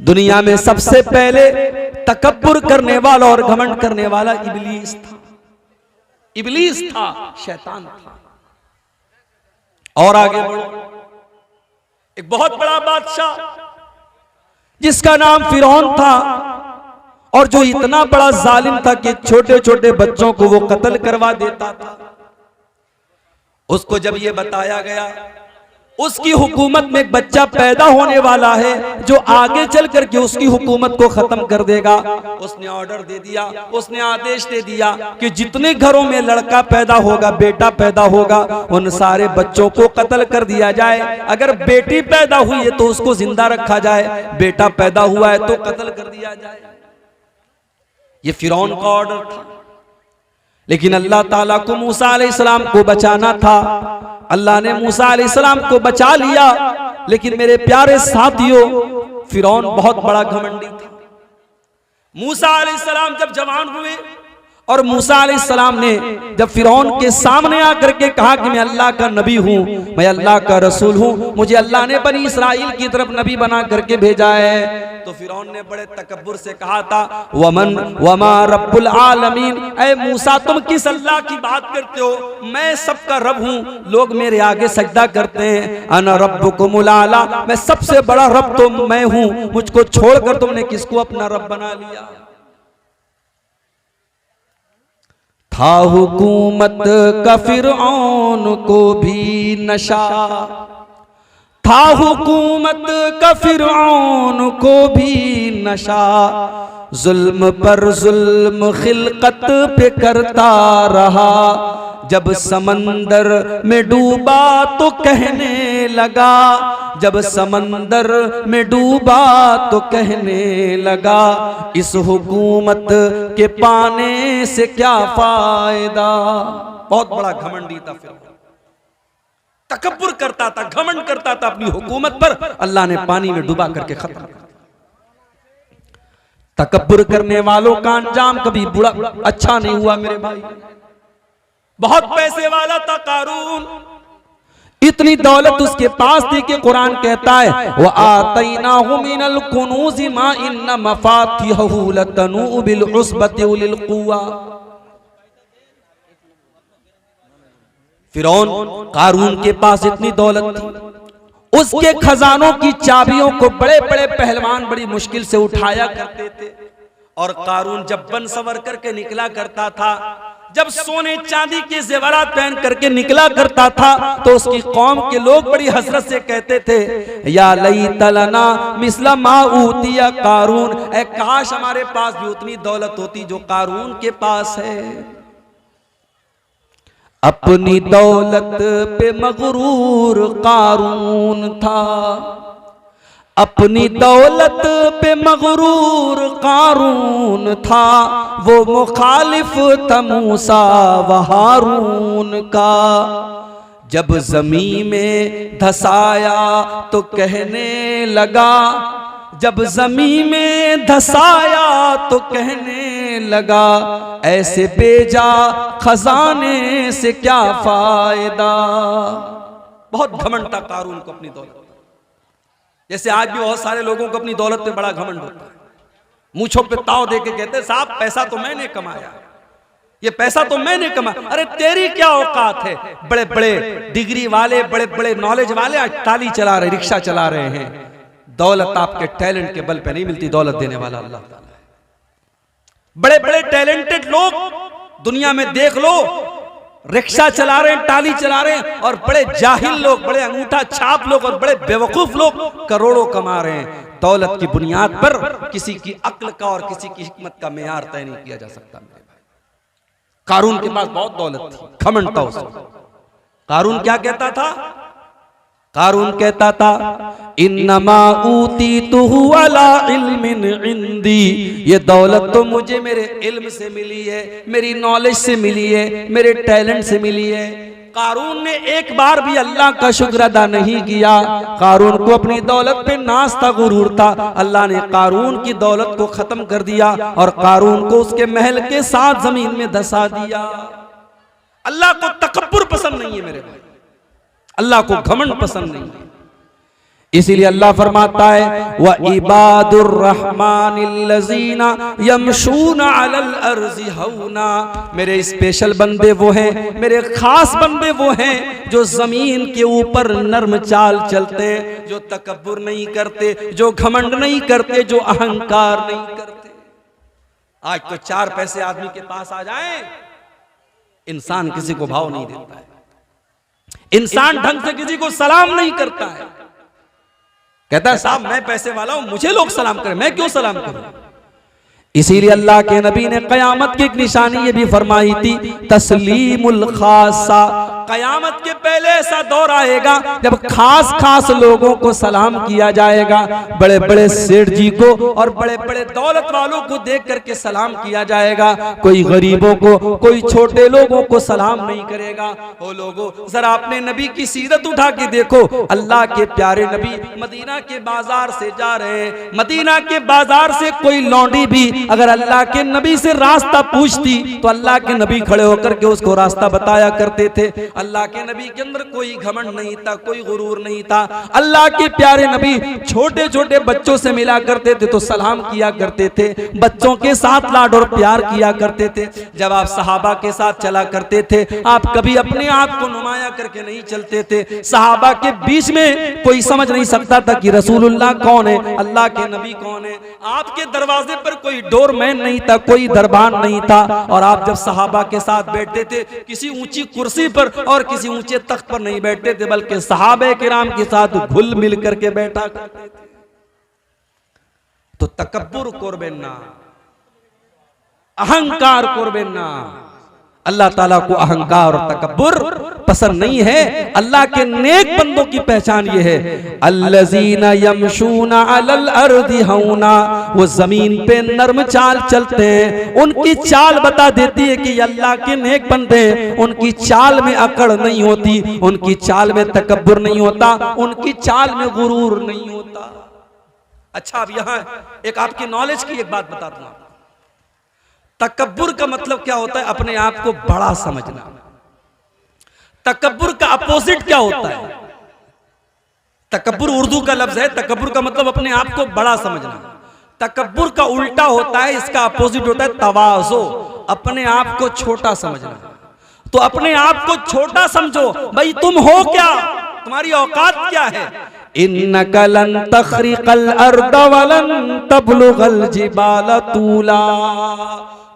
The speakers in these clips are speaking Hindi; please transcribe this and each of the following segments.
दुनिया में सबसे पहले तकब्बुर करने वाला और घमंड करने वाला इब्लीस था। इब्लीस था, शैतान था। और आगे बढ़ो, एक बहुत बड़ा बादशाह जिसका नाम फिरौन था, और जो इतना बड़ा जालिम था कि छोटे छोटे बच्चों को वो कत्ल करवा देता था। उसको जब ये बताया गया उसकी हुकूमत में एक बच्चा पैदा होने वाला है जो आगे चल करके उसकी हुकूमत को खत्म कर देगा, उसने ऑर्डर दे दिया, उसने आदेश दे दिया कि जितने घरों में लड़का पैदा होगा, बेटा पैदा होगा, उन सारे बच्चों को कत्ल कर दिया जाए। अगर बेटी पैदा हुई है तो उसको जिंदा रखा जाए, बेटा पैदा हुआ है तो कत्ल कर दिया जाए। ये फिरौन का ऑर्डर था। लेकिन अल्लाह ताला को मूसा अलैहिस्सलाम को बचाना था। अल्लाह ने मूसा अलैहिस्सलाम को बचा लिया। लेकिन मेरे प्यारे साथियों, फिरौन बहुत बड़ा घमंडी था। मूसा अलैहिस्सलाम जब जवान हुए और मूसा अलैहिस्सलाम ने जब फिरौन के सामने आकर के कहा कि मैं अल्लाह का नबी हूं, मैं अल्लाह का रसूल हूं, मुझे अल्लाह ने बनी इसराइल की तरफ नबी बना करके भेजा है, तो फिरौन ने बड़े तकब्बुर से कहा था, वमन वमा रब्बुल आलमीन, ऐ मूसा तुम किस अल्लाह की बात करते हो? मैं सबका रब हूं, लोग मेरे आगे सजदा करते हैं। अना रब्बुकुमुल आला, मैं सबसे बड़ा रब तो मैं हूं, मुझको छोड़कर तुमने किसको अपना रब बना लिया? था हुकूमत का फिरऔन को भी नशा, था हुकूमत का फिरऔन को भी नशा, जुल्म पर जुल्म खिलकत पे करता रहा, जब समंदर में डूबा तो कहने लगा, जब समंदर में डूबा तो कहने लगा, इस हुकूमत के पाने से क्या फायदा। बहुत बड़ा घमंडी था फिरौन, तकब्बुर करता था, घमंड करता था अपनी हुकूमत पर। अल्लाह ने पानी में डुबा करके खत्म कर दिया। तकब्बुर करने वालों का अंजाम कभी बुरा अच्छा नहीं हुआ मेरे भाई। बहुत पैसे वाला था कारून, इतनी दौलत उसके पास थी कि कुरान कहता है व आतैनाहु मिनल कुनूज़ि मा इन्न मफातिहहु लतनू बिल उस्बति उलिल कुव्वा। फिरौन कारून के पास इतनी दौलत थी, उसके खजानों की चाबियों को बड़े बड़े पहलवान बड़ी मुश्किल से उठाया करते थे। और कारून जब बन संवर करके निकला करता था, जब सोने चांदी के जेवरात पहन करके निकला करता था, तो उसकी कौम के लोग बड़ी हसरत से कहते थे, या लैता लना मिस्ला मा ऊतिया कारून, ऐ काश हमारे पास भी उतनी दौलत होती जो कारून के पास है। अपनी दौलत पे मगरूर कारून था, अपनी दौलत पे मगरूर कारून था, वो मुखालिफ था मूसा व हारून का। जब ज़मीन में धसाया तो कहने लगा, जब ज़मीन में धसाया तो कहने लगा, ऐसे बेजा खजाने से क्या फायदा। बहुत घमंड था कारून को अपनी दौलत। जैसे आज भी बहुत सारे लोगों को अपनी दौलत पे बड़ा घमंड होता है, मूंछों पे ताव दे के कहते साहब पैसा तो मैंने कमाया, ये पैसा तो मैंने कमाया। अरे तेरी क्या औकात है? बड़े बड़े डिग्री वाले, बड़े बड़े नॉलेज वाले आज टाली चला रहे, रिक्शा चला रहे हैं। दौलत आपके टैलेंट के बल पे नहीं मिलती, दौलत देने वाला अल्लाह ताला है। बड़े बड़े टैलेंटेड लोग दुनिया में देख लो, रिक्शा चला रहे हैं, टाली चला रहे हैं, और बड़े जाहिल लोग, बड़े अंगूठा छाप लोग और बड़े बेवकूफ लोग करोड़ों कमा रहे हैं। दौलत की बुनियाद पर किसी की अक्ल का और किसी की हिकमत का मेयार तय नहीं किया जा सकता मेरे भाई। कारून के पास बहुत दौलत थी, घमंड था उसको। कारून क्या कहता था? कारून कहता था, इन्नमा ऊतीतुहु अला इल्मिन इंदी, ये दौलत तो मुझे मेरे इल्म से मिली है, मेरी नॉलेज से मिली है, मेरे टैलेंट से मिली है। कारून ने एक बार भी अल्लाह का शुक्र अदा नहीं किया। कारून को अपनी दौलत पे नाज था, गुरूर था। अल्लाह ने कारून की दौलत को खत्म कर दिया और कारून को उसके महल के साथ जमीन में धसा दिया। अल्लाह को तकब्बुर पसंद नहीं है मेरे भाई, अल्लाह को घमंड पसंद नहीं है। इसीलिए अल्लाह फरमाता है व इबादुर रहमानिल्लज़ीना यमशूना अलल अर्ज़ि हौना, मेरे स्पेशल बंदे वो हैं, मेरे खास बंदे वो हैं जो जमीन के ऊपर नर्म चाल चलते, जो तकब्बुर नहीं करते, जो घमंड नहीं करते, जो अहंकार नहीं करते। आज तो 4 पैसे आदमी के पास आ जाएं, इंसान किसी को भाव नहीं देता है, इंसान ढंग से किसी को सलाम नहीं करता है, कहता है साहब मैं पैसे वाला हूं, मुझे लोग सलाम करें, मैं क्यों सलाम करूं। इसीलिए अल्लाह के नबी ने कयामत की एक निशानी ये भी फरमाई थी, तस्लीमुल खासा, कयामत के पहले ऐसा दौर आएगा जब खास खास लोगों को सलाम किया जाएगा, बड़े बड़े सेठ जी को और बड़े बड़े दौलत वालों को देख करके सलाम किया जाएगा, कोई गरीबों को, कोई छोटे लोगों को सलाम नहीं करेगा। ओ लोगों, जरा अपने नबी की सीरत उठा के देखो, अल्लाह के प्यारे नबी मदीना के बाजार से जा रहे हैं, मदीना के बाजार से कोई लौंडी भी अगर अल्लाह के नबी से रास्ता पूछती तो अल्लाह के नबी खड़े होकर के उसको रास्ता बताया करते थे। अल्लाह के नबी के अंदर कोई घमंड नहीं था, कोई गुरूर नहीं था। अल्लाह के प्यारे नबी छोटे छोटे बच्चों से मिला करते थे तो सलाम किया करते थे, बच्चों के साथ लाड और प्यार किया करते थे। जब आप सहाबा के साथ चला करते थे, आप कभी अपने आप को नुमाया करके नहीं चलते थे। सहाबा के बीच में कोई समझ नहीं सकता था कि रसूलुल्लाह कौन है, अल्लाह के नबी कौन है। आपके दरवाजे पर कोई डोरमैन नहीं था, कोई दरबान नहीं था, और आप जब सहाबा के साथ बैठते थे किसी ऊंची कुर्सी पर और किसी ऊंचे तख्त पर नहीं बैठते थे, बल्कि सहाबे किराम के साथ घुल मिल करके बैठा करते थे। तो तकब्बुर करबेन ना, अहंकार करबेन ना। अल्लाह ताला को अहंकार और तकब्बुर पसंद नहीं है। अल्लाह के नेक बंदों की पहचान ये है, अल्लज़ीना यमशूना अलल अर्दि हौना, वो जमीन पे नर्म चाल चलते हैं। उनकी चाल बता देती है कि अल्लाह के नेक बंदे, उनकी चाल में अकड़ नहीं होती, उनकी चाल में तकब्बुर नहीं होता, उनकी चाल में गुरूर नहीं होता। अच्छा, अब यहां एक आपकी नॉलेज की एक बात बता दूं। तकब्बुर का मतलब क्या होता है? अपने आप को बड़ा समझना। तकब्बुर का अपोजिट क्या होता है? तकब्बुर उर्दू का लफ्ज है, तकब्बुर का मतलब अपने आप को बड़ा समझना। तकब्बुर का उल्टा होता है, इसका अपोजिट होता है तवाज़ो, अपने आप को छोटा समझना। तो अपने आप को छोटा समझो, भाई तुम हो क्या, तुम्हारी औकात क्या है। इन्नका लन तखरिकल अर्द वलन तबलुगल जिबाल तूला,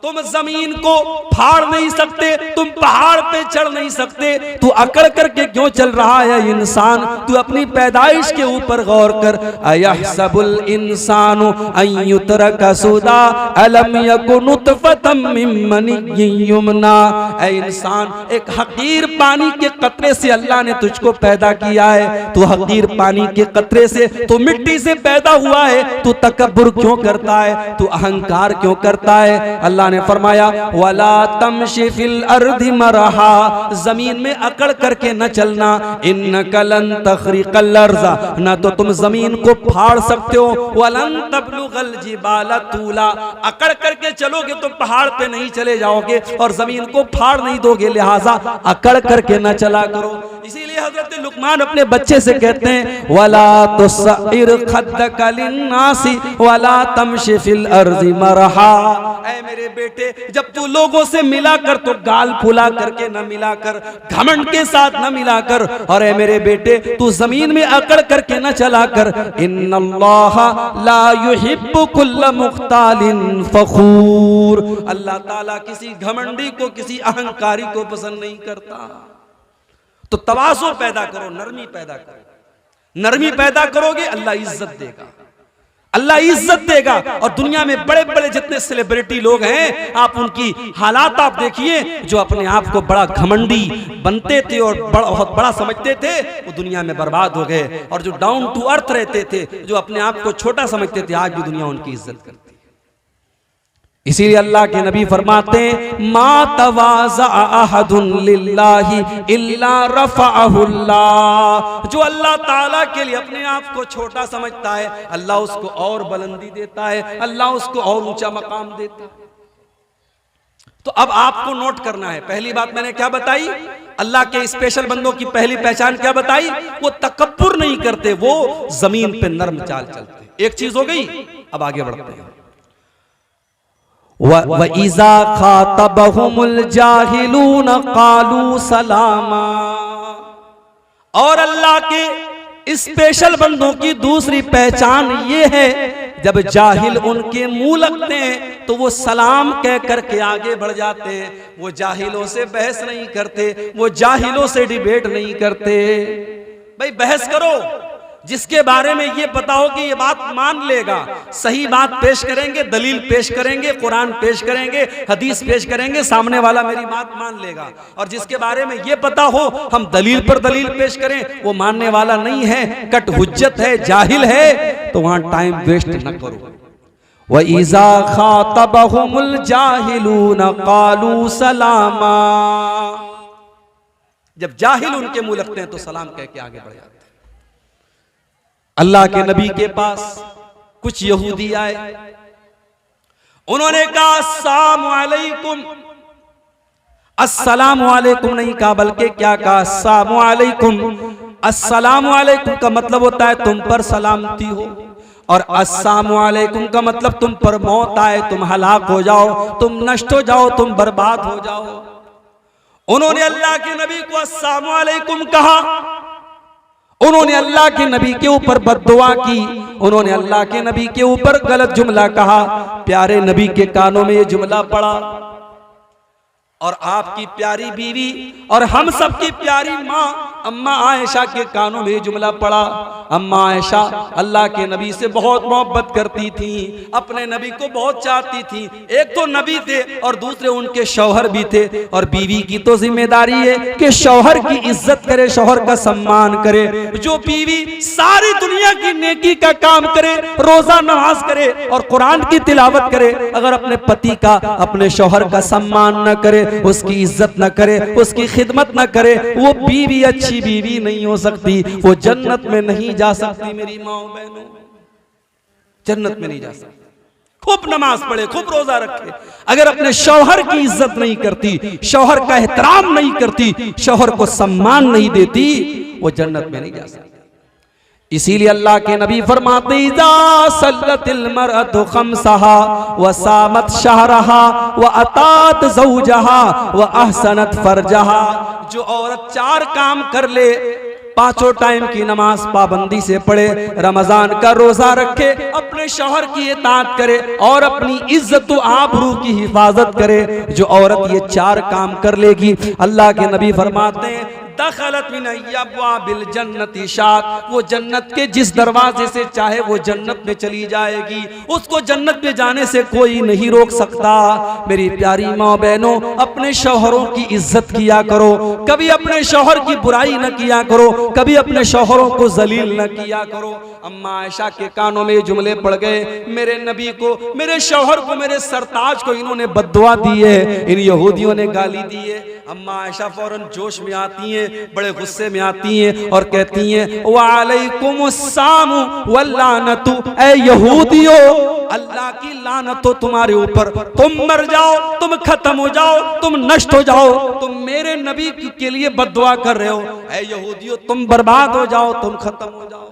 तुम जमीन को फाड़ नहीं सकते, तुम पहाड़ पे चढ़ नहीं सकते। तू अकड़ करके क्यों चल रहा है इंसान? तू अपनी पैदाइश के ऊपर गौर कर। अयहसबुल इंसानु अन युतरका सुदा अलम यकुन नुतफतम मिन मनिय्यिन युमना। ऐ इंसान, एक हकीर पानी के कतरे से अल्लाह ने तुझको पैदा किया है। तू हकीर पानी के कतरे से, तू मिट्टी से पैदा हुआ है। तू तकब्बुर क्यों करता है? तू अहंकार क्यों करता है? अल्लाह ने फरमाया वला तमशी फिल अर्दि मरहा, जमीन में अकड़ करके न चलना। इन्नका लन तखरिकल अर्ज़ा, ना तो तुम जमीन को फाड़ सकते हो, वलन तबलुगल जिबाल तूला, अकड़ करके चलोगे तो पहाड़ पे नहीं चले जाओगे और जमीन को फाड़ नहीं दोगे, लिहाजा अकड़ करके न चला करो। इसीलिए हजरत लुकमान अपने बच्चे से कहते हैं वला तुसइर खद्दका लिन्नासी वला तमशी फिल अर्ज़ि मरहा। ऐ मेरे बेटे, जब तू लोगों से मिला कर तो गाल फुला करके न मिला कर, घमंड के साथ न मिला कर। और ऐ मेरे बेटे, तू जमीन में अकड़ करके न चला कर। इन्नल्लाह ला युहिब्बु कुल्ल मुख्तालिन फखूर, अल्लाह ताला किसी घमंडी को, किसी अहंकारी को पसंद नहीं करता। तो तवाज़ो पैदा करो, नरमी पैदा करो। नरमी पैदा करोगे अल्लाह इज्जत देगा, अल्लाह इज्जत देगा। और दुनिया में बड़े बड़े जितने सेलिब्रिटी लोग हैं, आप उनकी हालात आप देखिए, जो अपने आप को बड़ा घमंडी बनते थे और बहुत बड़ा समझते थे, वो दुनिया में बर्बाद हो गए। और जो डाउन टू अर्थ रहते थे, जो अपने आप को छोटा समझते थे, आज भी दुनिया उनकी इज्जत करती है। इसीलिए अल्लाह के नबी फरमाते हैं मा तवाज़ा अहदुन लिल्लाहि इल्ला रफ़अहुल्लाह, जो अल्लाह ताला के लिए अपने आप को छोटा समझता है, अल्लाह उसको और बुलंदी देता है, अल्लाह उसको और ऊंचा मकाम देता है। तो अब आपको नोट करना है, पहली बात मैंने क्या बताई, अल्लाह के स्पेशल बंदों की पहली पहचान क्या बताई, वो तकब्बुर नहीं करते, वो जमीन पे नर्म चाल चलते। एक चीज हो गई, अब आगे बढ़ते हैं। व इज़ा खातबहुमुल जाहिलून क़ालू सलामा, और अल्लाह के स्पेशल बंदों की दूसरी पहचान ये है, जब जाहिल उनके मुंह लगते हैं तो वो सलाम कह करके आगे बढ़ जाते हैं। वो जाहिलों से बहस नहीं करते, वो जाहिलों से डिबेट नहीं करते। भाई बहस करो, जिसके बारे में ये पता हो कि ये बात मान लेगा, सही बात पेश करेंगे, दलील पेश करेंगे, कुरान पेश करेंगे, हदीस पेश करेंगे, सामने वाला मेरी बात मान लेगा। और जिसके बारे में ये पता हो हम दलील पर दलील पेश करें, वो मानने वाला नहीं है, कट हुज्जत है, जाहिल है, तो वहां टाइम वेस्ट न करो। व इज़ा खातबहुमुल जाहिलून क़ालू सलामा, जब जाहिल उनके मुंह लगते हैं तो सलाम कह के आगे बढ़ जाते हैं। अल्लाह के नबी के पास कुछ यहूदी आए, उन्होंने कहा अस्सलामु अलैकुम, अस्सलामु अलैकुम नहीं कहा, बल्कि क्या कहा, अस्सलामु अलैकुम। अस्सलामु अलैकुम का मतलब होता है तुम पर सलामती हो, और अस्सलामु अलैकुम का मतलब तुम पर मौत आए, तुम हलाक हो जाओ, तुम नष्ट हो जाओ, तुम बर्बाद हो जाओ। उन्होंने अल्लाह के नबी को अस्सलामु अलैकुम कहा, उन्होंने अल्लाह के नबी के ऊपर बद्दुआ की, उन्होंने अल्लाह के नबी के ऊपर गलत जुमला कहा। प्यारे नबी के कानों में ये जुमला पड़ा, और आपकी प्यारी बीवी और हम सब की प्यारी माँ अम्मा आयशा के कानों में जुमला पड़ा। अम्मा आयशा अल्लाह के नबी से बहुत मोहब्बत करती थी, अपने नबी को बहुत चाहती थी। एक तो नबी थे और दूसरे उनके शौहर भी थे, और बीवी की तो जिम्मेदारी है कि शौहर की इज्जत करे, शौहर का सम्मान करे। जो बीवी सारी दुनिया की नेकी का काम करे, रोजा नमाज करे और कुरान की तिलावत करे, अगर अपने पति का, अपने शौहर का सम्मान न करे, उसकी इज्जत न करे, उसकी खिदमत न करे, वो बीवी अच्छी बीवी नहीं हो सकती, वो जन्नत में नहीं जा सकती। मेरी माँ बहनों, जन्नत में नहीं जा सकती। खूब नमाज पढ़े, खूब रोजा रखे, अगर अपने शौहर की इज्जत नहीं करती, शौहर का एहतराम नहीं करती, शौहर को सम्मान नहीं देती, वो जन्नत में नहीं जा सकती। इसीलिए अल्लाह के नबी फरमाते इज़ा सल्लतिल मरअतु खम्सहा व सामत शहरहा व अतात ज़ौजहा व अहसनत फरजहा, जो औरत चार काम कर ले, पांचों टाइम की नमाज पाबंदी से पढ़े, रमजान का रोजा रखे, अपने शौहर की इताअत करे और अपनी इज्जत व आबरू की हिफाजत करे, जो औरत ये चार काम कर लेगी, अल्लाह के नबी फरमाते हैं दखलत मिन अब्वाबिल जन्नति शात, वो जन्नत के जिस दरवाजे से चाहे वो जन्नत में चली जाएगी, उसको जन्नत में जाने से कोई नहीं रोक सकता। मेरी प्यारी माँ बहनों, अपने शौहरों की इज्जत किया करो, कभी अपने शौहर की बुराई न किया करो, कभी अपने शौहरों को जलील न किया करो। अम्मा आयशा के कानों में जुमले पड़ गए, मेरे नबी को, मेरे शौहर को, मेरे सरताज को इन्होंने बद्दुआ दी है, इन यहूदियों ने गाली दी है। अम्मा आयशा फौरन जोश में आती हैं, बड़े गुस्से में आती हैं और कहती हैं वालेकुमुस्सलाम वल्लानतु, ए यहूदियों, अल्लाह की लानत हो तुम्हारे ऊपर, तुम मर जाओ, तुम खत्म हो जाओ, तुम नष्ट हो जाओ, तुम मेरे नबी के लिए बद्दुआ कर रहे हो। ए यहूदियों, तुम बर्बाद हो जाओ, तुम खत्म हो जाओ।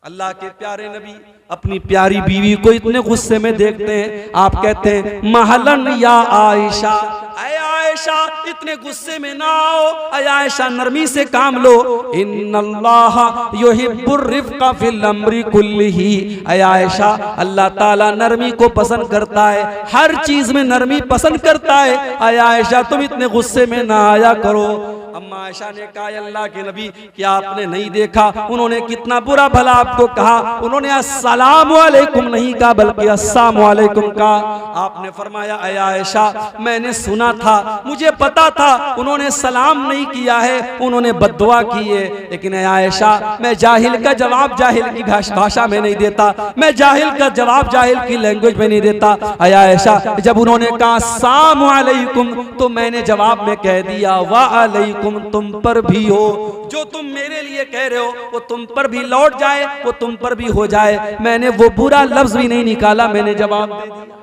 अल्लाह के प्यारे नबी अपनी प्यारी बीवी को इतने गुस्से में देखते हैं, आप कहते हैं महलन या आयशा, ऐ आयशा इतने गुस्से में ना आओ, ऐ आयशा नरमी से काम लो, इन्नल्लाह युहिब्बुर रिफ्का फिल अम्रि कुल्लिही, ऐ आयशा अल्लाह ताला नरमी को पसंद करता है, हर चीज में नरमी पसंद करता है। ऐ आयशा तुम इतने गुस्से में ना आया करो। अम्मा आयशा ने कहा अल्लाह के नबी, क्या आपने नहीं देखा उन्होंने कितना बुरा भला आपको कहा, उन्होंने अस्सलामु अलैकुम नहीं कहा बल्कि अस्सलामु अलैकुम कहा। आपने फरमाया ऐ आयशा मैंने सुना था, मुझे पता था उन्होंने सलाम नहीं किया है, उन्होंने बद्दुआ की है, लेकिन ऐ आयशा मैं जाहिल का जवाब जाहिल की भाषा में नहीं देता, मैं जाहिल का जवाब जाहिल की लैंग्वेज में नहीं देता। ऐ आयशा जब उन्होंने कहा अस्सलामु अलैकुम तो मैंने जवाब में कह दिया वा अलैकुम, तुम पर भी हो, जो तुम मेरे लिए कह रहे हो वो तुम पर भी लौट जाए, वो तुम पर भी हो जाए। मैंने वो बुरा लफ्ज भी नहीं निकाला, मैंने जवाब दे दिया।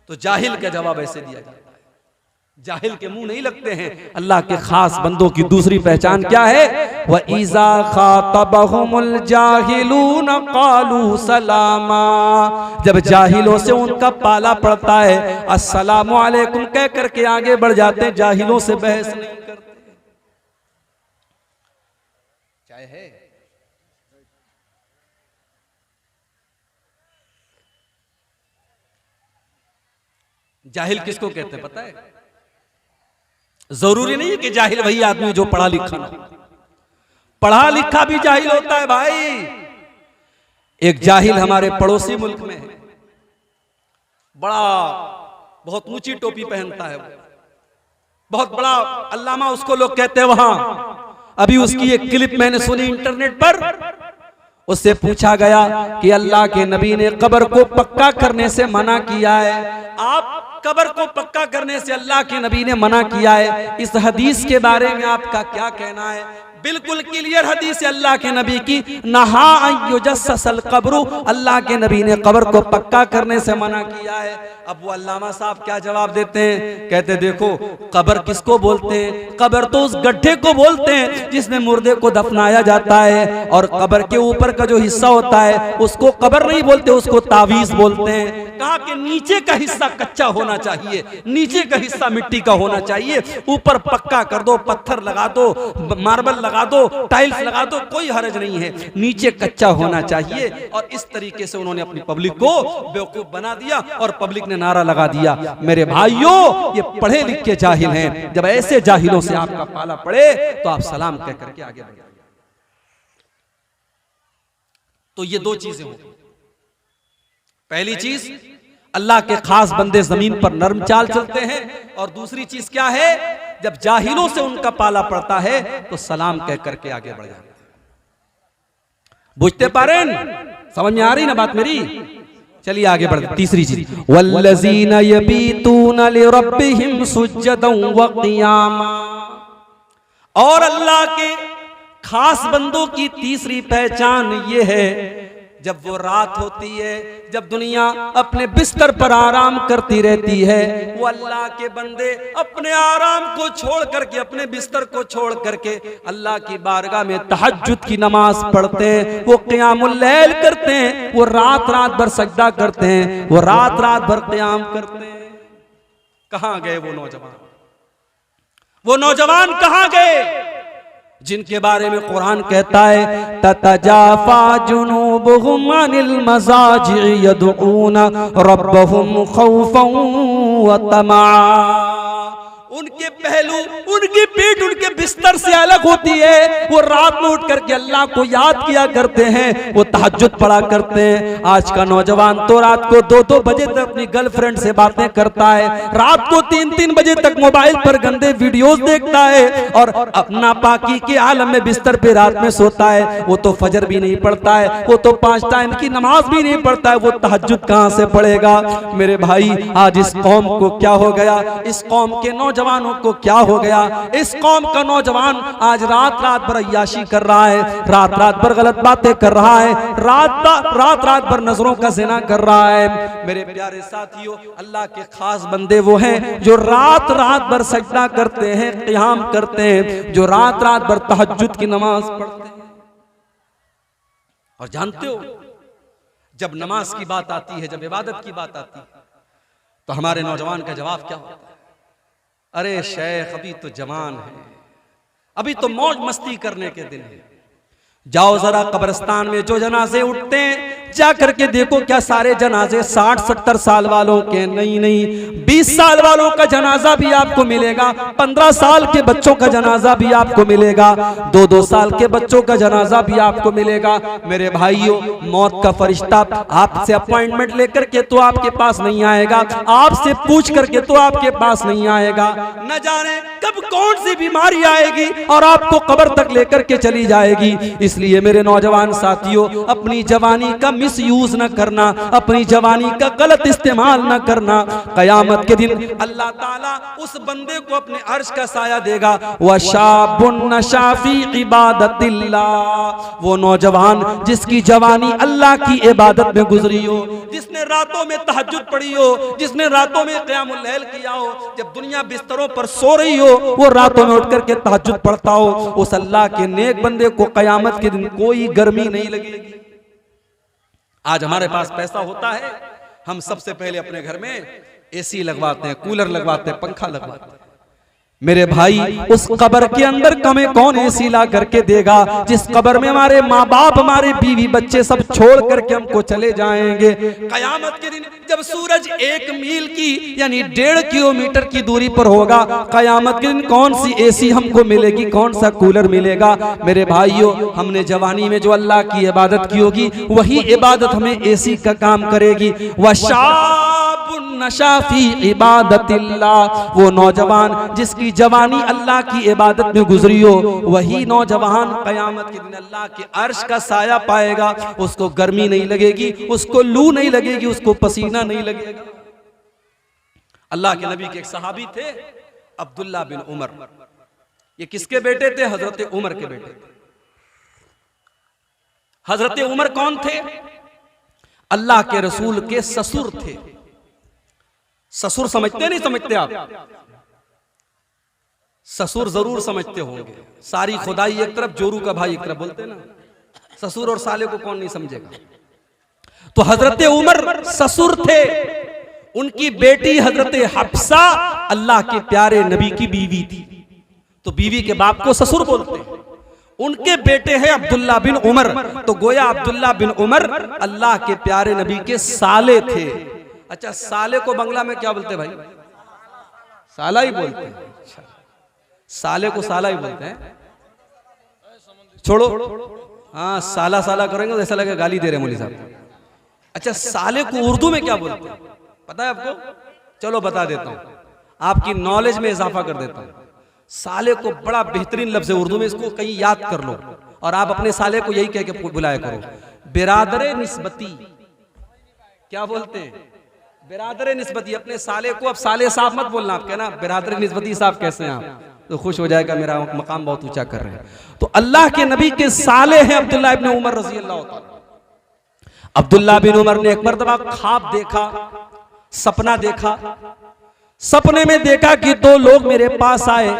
तो जाहिल का जवाब ऐसे दिया जाता है। जाहिल के मुंह नहीं लगते हैं। अल्लाह के खास बंदों की दूसरी पहचान क्या है? व इज़ा खातबहुमुल जाहिलून क़ालू सलामा, जब जाहिलों से उनका पाला पड़ता है अस्सलामु अलैकुम कह करके आगे बढ़ जाते हैं, जाहिलों से बहस नहीं करते। चाहे है जाहिल किसको कहते हैं पता है? जरूरी नहीं है कि जाहिल वही आदमी जो पढ़ा लिखा ना, पढ़ा लिखा भी जाहिल होता है भाई। एक जाहिल हमारे पड़ोसी मुल्क में है, बड़ा बहुत ऊंची टोपी पहनता है, बहुत बड़ा अल्लामा उसको लोग कहते हैं वहां। अभी उसकी एक क्लिप मैंने सुनी इंटरनेट पर, उससे पूछा गया कि अल्लाह के नबी ने कब्र को पक्का करने से मना किया है, आप कब्र को पक्का करने से अल्लाह के नबी ने मना किया है, इस हदीस के बारे में आपका क्या कहना है? बिल्कुल क्लियर हदीस है अल्लाह के नबी की, नहा युजस्सल कब्र, अल्लाह के नबी ने कब्र को पक्का करने से मना किया है। अब वो अल्लामा साहब क्या जवाब देते हैं? कहते देखो कब्र किसको बोलते हैं? कब्र तो उस गड्ढे को बोलते हैं जिसमें मुर्दे को दफनाया जाता है, और कब्र के ऊपर का जो हिस्सा होता है उसको कब्र नहीं बोलते, उसको तावीज बोलते हैं। कहा कि नीचे का हिस्सा कच्चा होना चाहिए, नीचे का हिस्सा मिट्टी का होना चाहिए, ऊपर पक्का कर दो, पत्थर लगा दो, मार्बल लगा दो, टाइल्स लगा दो, कोई हर्ज नहीं है, नीचे कच्चा होना चाहिए। और इस तरीके से उन्होंने अपनी पब्लिक को बेवकूफ बना दिया और पब्लिक ने नारा लगा दिया। मेरे भाइयों ये पढ़े लिखे जाहिल हैं, जब ऐसे जाहिलों से आपका पाला पड़े तो आप सलाम कह करके आगे बढ़िए। तो ये दो चीजें हो, पहली चीज अल्लाह के खास बंदे जमीन पर नरम चाल चलते हैं, और दूसरी चीज क्या है? जब जाहिलों से उनका पाला पड़ता है तो सलाम कह करके आगे बढ़ जाते हैं। बुझते पारे? समझ में आ रही ना बात मेरी? चलिए आगे बढ़ते। तीसरी चीज वल्लज़ीना यबीतूना लिरब्बिहिम सुज्जदन व क़ियामा, और अल्लाह के खास बंदों की तीसरी पहचान ये है, जब वो रात होती है, जब दुनिया अपने बिस्तर पर आराम करती रहती है, वो अल्लाह के बंदे अपने आराम को छोड़ करके, अपने बिस्तर को छोड़ करके अल्लाह की बारगाह में तहज्जुद की नमाज पढ़ते हैं, वो क़ियामुल लैल करते हैं, वो रात रात भर सजदा करते हैं, वो रात रात भर क़ियाम करते हैं। कहां गए वो नौजवान? वो नौजवान कहां गए जिनके बारे में कुरान कहता है ततजाफा जुनूबुहुम अनिल मज़ाजि'i यदऊना रब्बहुम खौफन व तमा, उनके पहलू, उनकी पीठ उनके बिस्तर से अलग होती है, वो रात में उठ करके अल्लाह को याद किया करते हैं, वो तहज्जुद पढ़ा करते हैं। आज का नौजवान तो रात को 2-2 बजे तक अपनी गर्लफ्रेंड से बातें करता है, रात को 3-3 बजे तक मोबाइल पर गंदे वीडियोस देखता है, और अपना पाकी के आलम में बिस्तर पे रात में सोता है। वो तो फजर भी नहीं पढ़ता है, वो तो 5 टाइम की नमाज भी नहीं पढ़ता है, वो तहज्जुद कहां से पढ़ेगा? मेरे भाई आज इस कौम को क्या हो गया, इस कौम के नौजवानों को क्या हो गया? इस कौम का नौजवान आज रात रात भर अय्याशी कर रहा है, रात रात भर गलत बातें कर रहा है, रात रात भर नजरों का ज़िना कर रहा है। मेरे प्यारे साथियों, अल्लाह के खास बंदे वो हैं जो रात रात भर सजदा करते हैं, क़ियाम करते हैं, जो रात रात भर तहज्जुद की नमाज पढ़ते हैं। और जानते हो जब नमाज की बात आती है, जब इबादत की बात आती है, तो हमारे नौजवान का जवाब क्या होता है? अरे शेख अभी तो जवान है, अभी तो मौज मस्ती करने के दिन है। जाओ जरा कब्रिस्तान में जो जनाजे उठते हैं जा करके देखो, क्या सारे जनाजे 60-70 साल वालों के? नहीं, 20 साल वालों का जनाजा भी आपको मिलेगा, 15 साल के बच्चों का जनाजा भी आपको मिलेगा, 2-2 साल के बच्चों का जनाजा भी आपको मिलेगा। मेरे भाइयों, मौत का फरिश्ता आपसे अपॉइंटमेंट लेकर के तो आपके पास नहीं आएगा, आपसे पूछ करके तो आपके पास नहीं आएगा। न जाने कब कौन सी बीमारी आएगी और आपको कब्र तक लेकर के चली जाएगी। इसलिए मेरे नौजवान साथियों, अपनी जवानी का मिस यूज न करना, अपनी जवानी का गलत इस्तेमाल न करना। कयामत के दिन अल्लाह ताला उस बंदे को अपने अर्श का साया देगा। वशाबुन नशा फी इबादतिल्लाह, वो नौजवान जिसकी जवानी अल्लाह की इबादत में गुजरी हो, जिसने रातों में तहज्जुद पढ़ी हो, जिसने रातों में क़यामुल लैल किया हो, जब दुनिया बिस्तरों पर सो रही हो वो रातों में उठ करके तहज्जुद पढ़ता हो, उस अल्लाह के नेक बंदे को कयामत के दिन कोई गर्मी नहीं लगेगी। आज हमारे पास पैसा होता है, हम सबसे पहले अपने घर में एसी लगवाते हैं, कूलर लगवाते हैं, पंखा लगवाते हैं। मेरे भाई, उस कब्र के अंदर कमें कौन एसी ला करके देगा, जिस कब्र में हमारे माँ बाप, हमारे बीवी बच्चे सब छोड़ करके हमको चले जाएंगे। कयामत के दिन जब सूरज 1 मील की यानी 1.5 किलोमीटर की दूरी पर होगा, कयामत के दिन कौन सी एसी हमको मिलेगी, कौन सा कूलर मिलेगा। मेरे भाइयों, हमने जवानी में जो अल्लाह की इबादत की होगी वही इबादत हमें एसी का काम करेगी। वशाबुन नशा फी इबादतिल्लाह, वो नौजवान जिसकी जवानी अल्लाह की इबादत में गुजरी हो, वही नौजवान कयामत के दिन अल्लाह के अर्श का साया पाएगा। उसको गर्मी नहीं लगेगी, उसको लू नहीं लगेगी, उसको पसीना नहीं लगेगा। अल्लाह के नबी के एक सहाबी थे अब्दुल्ला बिन उमर। ये किसके बेटे थे? हजरत उमर के बेटे थे। हजरत उमर कौन थे? अल्लाह के रसूल के ससुर थे। ससुर समझते नहीं समझते आप? ससुर जरूर समझते होंगे। सारी खुदाई एक तरफ, जोरू का भाई एक तरफ, बोलते ना। ससुर और साले को कौन नहीं समझेगा। तो हजरत उमर ससुर थे, उनकी बेटी हजरत हफ्सा अल्लाह के प्यारे नबी की बीवी थी, तो बीवी के बाप को ससुर बोलते हैं। उनके बेटे हैं अब्दुल्ला बिन उमर, तो गोया अब्दुल्ला बिन उमर अल्लाह के प्यारे नबी के साले थे। अच्छा, साले को बंगला में क्या बोलते भाई? साला ही बोलते हैं। अच्छा, साले को साला ही बोलते हैं। छोड़ो, हाँ, साला साला करेंगे तो ऐसा लगेगा गाली दे रहे मौलवी साहब। अच्छा, साले को उर्दू में क्या बोलते हैं पता है आपको? चलो बता देता हूं, आपकी नॉलेज में इजाफा कर देता हूं। साले को बड़ा बेहतरीन लफ्ज है उर्दू में, इसको कहीं याद कर लो और आप अपने साले को यही कह के बुलाया करो, बिरादरे निस्बती। क्या बोलते हैं? बिरादरे निस्बती। अपने साले को अब साले साहब मत बोलना, आप कहना बिरादरे निस्बती साहब कैसे हैं आप, तो खुश हो जाएगा, मेरा मकाम बहुत ऊंचा कर रहे हैं। तो अल्लाह के नबी के साले हैं अब्दुल्ला इब्न उमर रजी अल्लाह ताला। अब्दुल्ला बिन उमर ने एक मर्तबा ख्वाब देखा, सपना देखा। सपने में देखा कि 2 लोग मेरे पास आए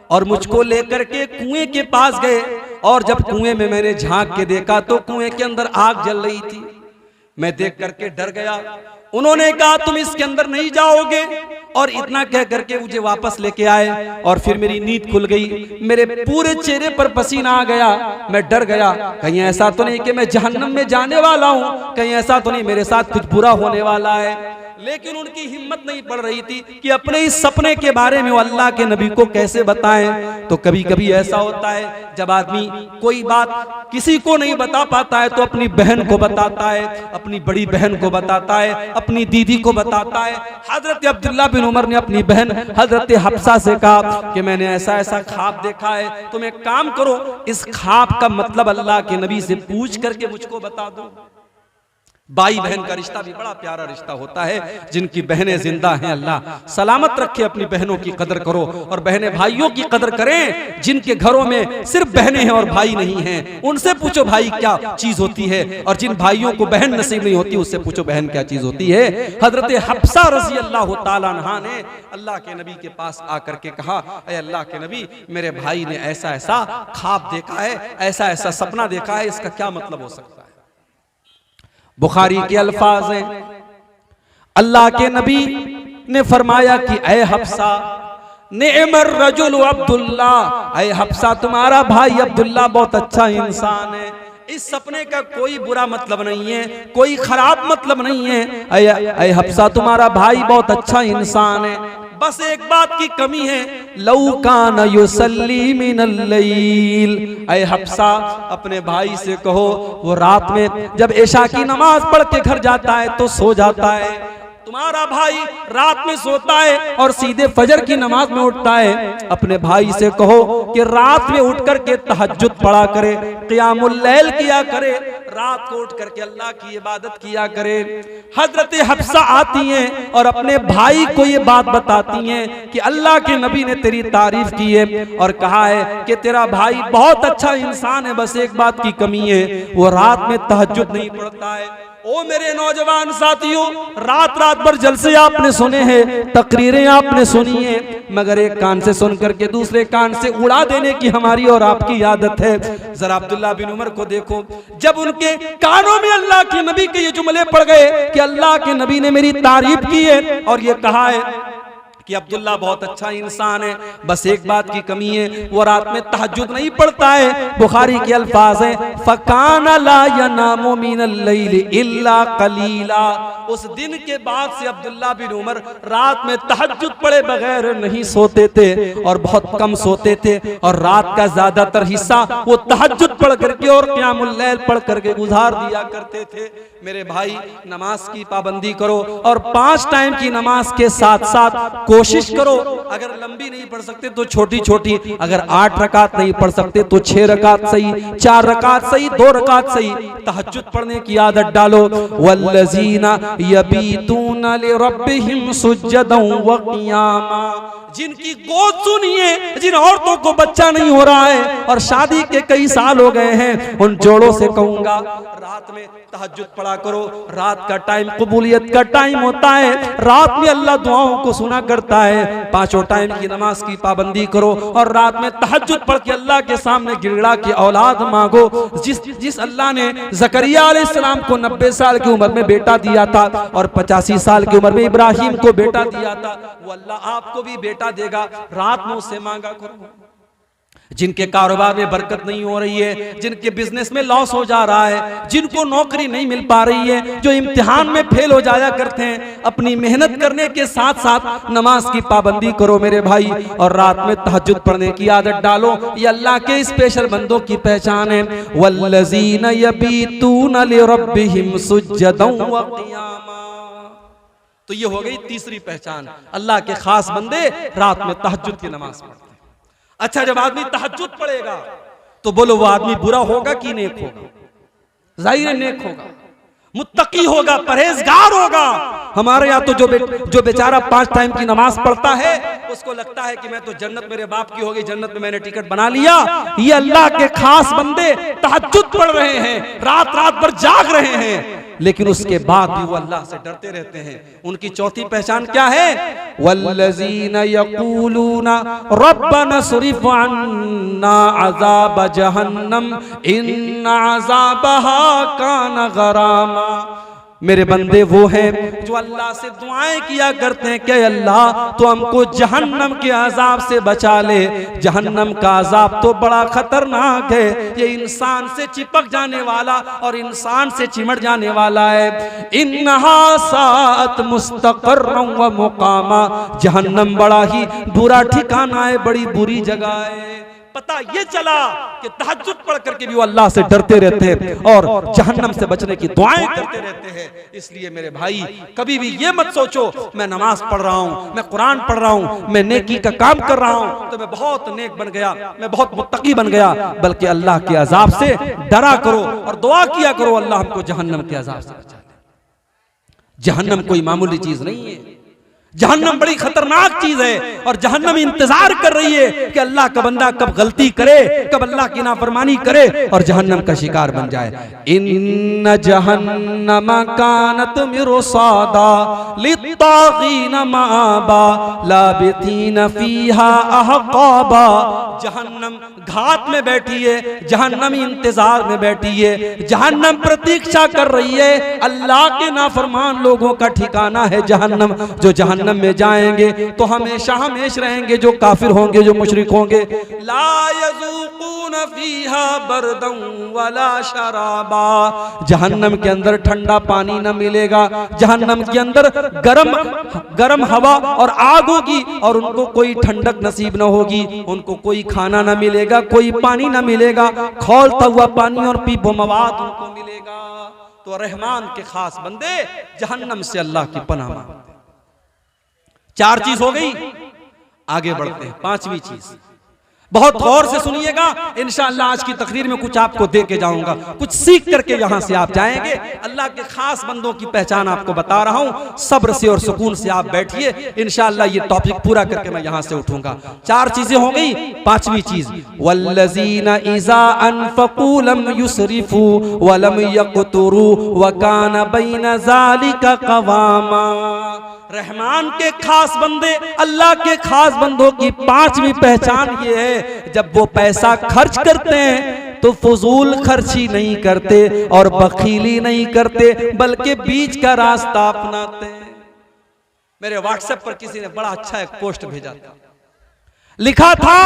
और मुझको लेकर के कुएं के पास गए, और जब कुएं में मैंने झांक के देखा तो कुएं के अंदर आग जल रही थी। मैं देख करके डर गया। उन्होंने कहा तुम इसके अंदर नहीं जाओगे, और इतना कह करके मुझे वापस लेके आए, और फिर मेरी नींद खुल गई। मेरे पूरे चेहरे पर पसीना आ गया। मैं डर गया, कहीं ऐसा तो नहीं कि मैं जहन्नम में जाने वाला हूं, कहीं ऐसा तो नहीं मेरे साथ कुछ बुरा होने वाला है। लेकिन उनकी हिम्मत नहीं पड़ रही थी कि अपने इस सपने के बारे में वो अल्लाह के नबी को कैसे बताएं। तो कभी कभी ऐसा होता है, जब आदमी कोई बात किसी को नहीं बता पाता है तो अपनी बहन को बताता है, अपनी बड़ी बहन को बताता है, अपनी दीदी को बताता है। हजरत अब्दुल्ला बिन उमर ने अपनी बहन हजरत हफ्सा से कहा कि मैंने ऐसा ऐसा ख्वाब देखा है, तुम एक काम करो, इस ख्वाब का मतलब अल्लाह के नबी से पूछ करके मुझको बता दो। भाई बहन का रिश्ता भी बड़ा प्यारा रिश्ता होता है। जिनकी बहनें जिंदा हैं, अल्लाह सलामत रखे, अपनी बहनों की कदर करो और बहनें भाइयों की कदर करें। जिनके घरों में सिर्फ बहनें हैं और भाई नहीं हैं, उनसे पूछो भाई क्या चीज होती है, और जिन भाइयों को बहन नसीब नहीं होती उससे पूछो बहन क्या चीज होती है। हजरत हफ्सा रजी अल्लाह ताला अन्हा ने अल्लाह के नबी के पास आकर के कहा, ऐ अल्लाह के नबी, मेरे भाई ने ऐसा ऐसा ख्वाब देखा है, ऐसा ऐसा सपना देखा है, इसका क्या मतलब हो सकता है। बुखारी के अल्फाज हैं, अल्लाह के नबी ने फरमाया कि ऐ हफ्सा, नेमर रजुल अब्दुल्ला, ऐ हफ्सा तुम्हारा भाई अब्दुल्ला बहुत अच्छा इंसान है। इस सपने का कोई बुरा मतलब नहीं है, कोई खराब मतलब नहीं है। ऐ हफ्सा तुम्हारा भाई बहुत अच्छा इंसान है, बस एक बात की कमी है, लौ कान युसल्ली मिनल लैल। ऐ हफ्सा अपने भाई से कहो वो रात में जब इशा की नमाज पढ़ के घर जाता है तो सो जाता है, तुम्हारा भाई रात में सोता है और सीधे फजर की नमाज में उठता है, अपने भाई से कहो कि रात में उठ करके तहज्जुद पढ़ा करे, क़ियामुल लैल किया करे, रात को उठ करके अल्लाह की इबादत किया करे। हजरत हफ्सा आती हैं और अपने भाई को ये बात बताती हैं कि अल्लाह के नबी ने तेरी तारीफ की है और कहा है कि तेरा भाई बहुत अच्छा इंसान है, बस एक बात की कमी है, वो रात में तहज्जुद नहीं पढ़ता है। ओ मेरे नौजवान साथियों, रात रात भर जलसे आपने सुने हैं, तकरीरें आपने सुनी है, मगर एक कान से सुन करके दूसरे कान से उड़ा देने की हमारी और आपकी आदत है। जरा अब्दुल्ला बिन उमर को देखो, जब उनके कानों में अल्लाह के नबी के ये जुमले पड़ गए कि अल्लाह के नबी ने मेरी तारीफ की है और ये कहा है कि अब्दुल्ला बहुत अच्छा इंसान है, बस एक बात की कमी है, वो रात में तहज्जुद नहीं पढ़ता है। बुखारी के अल्फाज हैं, फकाना ला यनामु मिनल लैल इल्ला कलीला। उस दिन के बाद से अब्दुल्ला बिन उमर रात में तहज्जुद पढ़े बगैर नहीं सोते थे और बहुत कम सोते थे और रात का ज्यादातर हिस्सा वो तहज्जुद पढ़ करके और क़ियामुल लैल पढ़ करके गुजार दिया करते थे। मेरे भाई, नमाज की पाबंदी करो और 5 टाइम की नमाज के साथ साथ कोशिश करो, अगर लंबी नहीं पढ़ सकते तो छोटी छोटी, अगर 8 रकात नहीं पढ़ सकते तो 6 रकात सही, 4 रकात सही, 2 रकात सही, तहज्जुद पढ़ने की आदत डालो। वल्लज़ीना यबीतूना लिरब्बिहिम सुज्जदन व क़ियामा। जिनकी गोद सुनिए, जिन औरतों को बच्चा नहीं हो रहा है और शादी के कई साल हो गए हैं, उन जोड़ों से कहूंगा रात में तहज्जुद पढ़ा करो। रात का टाइम कबूलियत का टाइम होता है, रात में अल्लाह दुआओं को सुना करता है। 5 टाइम की नमाज की पाबंदी करो और रात में तहज्जुद पढ़ के अल्लाह के सामने गिड़गिड़ा के औलाद मांगो। जिस अल्लाह ने ज़करिया अलैहिस्सलाम को 90 साल की उम्र में बेटा दिया था और 85 साल की उम्र में इब्राहिम को बेटा दिया था, वो अल्लाह आपको भी बेटा देगा। रात में उससे मांगा करो। जिनके कारोबार में बरकत नहीं हो रही है, जिनके बिजनेस में लॉस हो जा रहा है, जिनको नौकरी नहीं मिल पा रही है, जो इम्तिहान में फेल हो जाया करते हैं, अपनी मेहनत करने के साथ साथ नमाज की पाबंदी करो मेरे भाई और रात में तहज्जुद पढ़ने की आदत डालो। ये अल्लाह के स्पेशल बंदों की पहचान है। वल्लज़ीना यबीतूना लिरब्बिहिम सुज्जदन व क़ियामा। तो ये हो गई तीसरी पहचान, अल्लाह के खास बंदे रात में तहज्जुद की नमाज पढ़ते हैं। अच्छा, जब आदमी तहज्जुद पढ़ेगा तो बोलो वो आदमी बुरा होगा कि नेक होगा? जाहिर है नेक होगा, मुत्तकी होगा, परहेजगार होगा। हमारे यहाँ तो जो बेचारा 5 टाइम की नमाज पढ़ता है उसको लगता है कि मैं तो जन्नत मेरे बाप की होगी, जन्नत में मैंने टिकट बना लिया। ये अल्लाह के खास बंदे तहज्जुद पढ़ रहे हैं, रात रात भर जाग रहे हैं, लेकिन उसके बाद भी वो अल्लाह से डरते रहते हैं। उनकी चौथी पहचान क्या है? वल्लज़ीना यक़ूलूना रब्बना सुरिफ़ अन्ना अज़ाब जहन्नम इन्ना अज़ाबहा कान गरामा। मेरे बंदे वो हैं जो अल्लाह से दुआएं किया करते हैं कि अल्लाह तो हमको जहन्नम के अजाब से बचा ले। जहन्नम का अजाब तो बड़ा खतरनाक है, ये इंसान से चिपक जाने वाला और इंसान से चिमट जाने वाला है। इन्नहा साअत मुस्तक़र्रन व मुक़ामा। जहन्नम बड़ा ही बुरा ठिकाना है, बड़ी बुरी जगह है। पता ये चला कि तहज्जुद पढ़ करके भी वो अल्लाह से डरते रहते हैं और जहन्नम से बचने की दुआएं करते रहते हैं। इसलिए मेरे भाई, कभी भी ये मत सोचो मैं नमाज पढ़ रहा हूँ, मैं कुरान पढ़ रहा हूँ, मैं नेकी का काम कर रहा हूँ तो मैं बहुत नेक बन गया, मैं बहुत मुत्तकी बन गया। बल्कि अल्लाह के अजाब से डरा करो और दुआ किया करो अल्लाह हमको जहन्नम के अजाब से बचा ले। जहन्नम कोई मामूली चीज नहीं है, जहन्नम बड़ी खतरनाक चीज है और जहन्नम इंतजार कर रही है कि अल्लाह का बंदा कब गलती करे, कब अल्लाह की नाफरमानी करे और जहन्नम का शिकार बन जाए। इन्न जहन्नम कानत मिरसादा लित्तागीन माबा लाबितीन फीहा अहकाबा। जहन्नम घात में बैठी है, जहन्नम इंतजार में बैठी है, जहन्नम प्रतीक्षा कर रही है। अल्लाह के नाफरमान लोगों का ठिकाना है जहन्नम। जो जहन्नम में जाएंगे तो हमेशा हमेश रहेंगे, जो काफिर होंगे, जो मुशरिक होंगे। ला यज़ूक़ून फीहा बरदन वला शराबा। जहन्नम के अंदर ठंडा पानी न मिलेगा, जहन्नम के अंदर गरम हवा और आग होगी और उनको कोई ठंडक नसीब न होगी, उनको कोई खाना न मिलेगा, कोई पानी न मिलेगा, खौलता हुआ पानी और पीपो मवाद उनको मिलेगा। तो रहमान के खास बंदे जहन्नम से अल्लाह की पनाह मांगते। 4 चीज हो गई, आगे बढ़ते हैं 5वीं चीज। बहुत गौर से सुनिएगा, इंशाअल्लाह आज की तकरीर में कुछ आपको दे के जाऊंगा, कुछ सीख करके यहां से आप जाएंगे। अल्लाह के खास बंदों की पहचान आपको बता रहा हूं, सब्र से और सुकून से आप बैठिए, इंशाअल्लाह ये टॉपिक पूरा करके मैं यहां से उठूंगा। 4 चीजें हो गई, 5वीं चीज, वल्लज़ीना इज़ा अनफ़क़ू लम युसरिफ़ू व लम यक़तुरू व कान बैन ज़ालिका क़वामा। रहमान के खास बंदे, अल्लाह के खास बंदों की 5वीं पहचान ये है, जब वो पैसा खर्च करते हैं तो फजूल खर्ची नहीं करते और बखीली नहीं करते, बल्कि बीच का रास्ता अपनाते हैं। मेरे व्हाट्सएप पर किसी ने बड़ा अच्छा एक पोस्ट भेजा था, लिखा था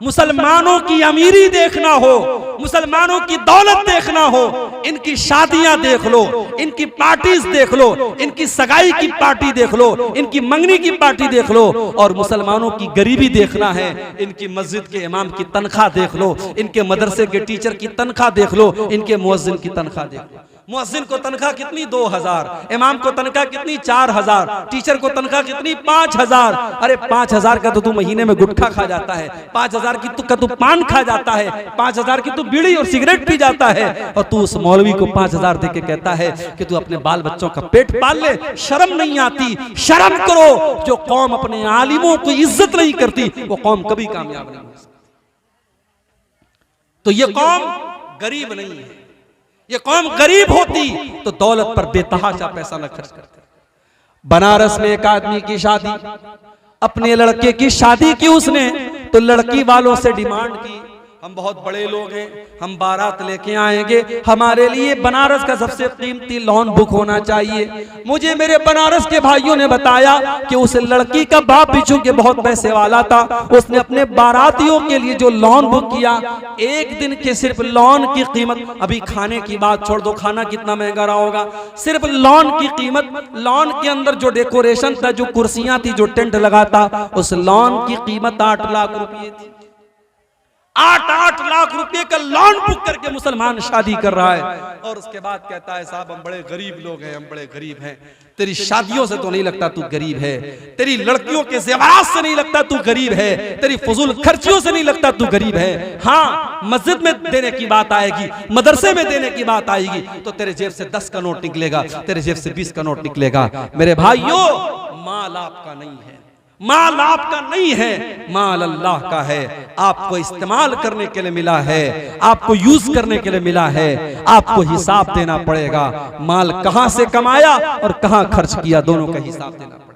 मुसलमानों की अमीरी देखना हो, मुसलमानों की दौलत देखना हो, इनकी शादियां देख लो, इनकी पार्टीज देख लो, इनकी सगाई की पार्टी देख लो, इनकी मंगनी की पार्टी देख लो, और मुसलमानों की गरीबी देखना है, इनकी मस्जिद के इमाम की तनख्वाह देख लो, इनके मदरसे के टीचर की तनख्वाह देख लो, इनके मुअज्जिन की तनख्वाह देख लो। मुअज्जिन को तनख्वाह कितनी 2000, इमाम को तनख्वाह कितनी 4000, टीचर को तनख्वाह कितनी 5000। अरे 5000 का तो तू महीने में गुटखा खा जाता है, 5000 की तू पान खा जाता है, 5000 की तू बीड़ी और सिगरेट पी जाता है, और तू उस मौलवी को 5000 दे के कहता है कि तू अपने बाल बच्चों का पेट पाल ले। शर्म नहीं आती? शर्म करो। जो कौम अपने आलिमों को इज्जत नहीं करती वो कौम कभी कामयाब नहीं हो सकती। तो ये कौम गरीब नहीं है, ये कौम गरीब होती तो दौलत पर बेतहाशा पैसा न खर्च करते। बनारस में एक आदमी की शादी, अपने लड़के की शादी की उसने, तो लड़की वालों से डिमांड की, हम बहुत बड़े लोग हैं, हम बारात लेके आएंगे, हमारे लिए बनारस का सबसे कीमती लॉन बुक होना चाहिए। मुझे मेरे बनारस के भाइयों ने बताया कि उस लड़की का बाप भी चूंकि बहुत पैसे वाला था, उसने अपने बारातियों के लिए जो लॉन बुक किया, एक दिन के सिर्फ लॉन की कीमत, अभी खाने की बात छोड़ दो, खाना कितना महंगा रहा होगा, सिर्फ लॉन की कीमत, लॉन के अंदर जो डेकोरेशन था, जो कुर्सियां थी, जो टेंट लगा था, उस लॉन की कीमत 8 लाख रुपये थी। 8 लाख रुपए का लॉन बुक करके मुसलमान शादी कर रहा है, और उसके बाद कहता है साहब हम बड़े गरीब लोग हैं, हम बड़े गरीब हैं। तेरी शादियों से तो नहीं लगता तू गरीब है, तेरी लड़कियों के ज़ेवरात से नहीं लगता तू गरीब है, तेरी फजूल खर्चियों से नहीं लगता तू गरीब है। हाँ, मस्जिद में देने की बात आएगी, मदरसे में देने की बात आएगी तो तेरे जेब से 10 का नोट निकलेगा, तेरे जेब से 20 का नोट निकलेगा। मेरे भाइयों, माल आपका नहीं है, माल आपका नहीं है, माल अल्लाह का है। आपको इस्तेमाल करने के लिए मिला है, आपको यूज करने के लिए मिला है, आपको हिसाब देना पड़ेगा। माल कहां से कमाया और कहां खर्च किया, दोनों का हिसाब देना पड़ेगा।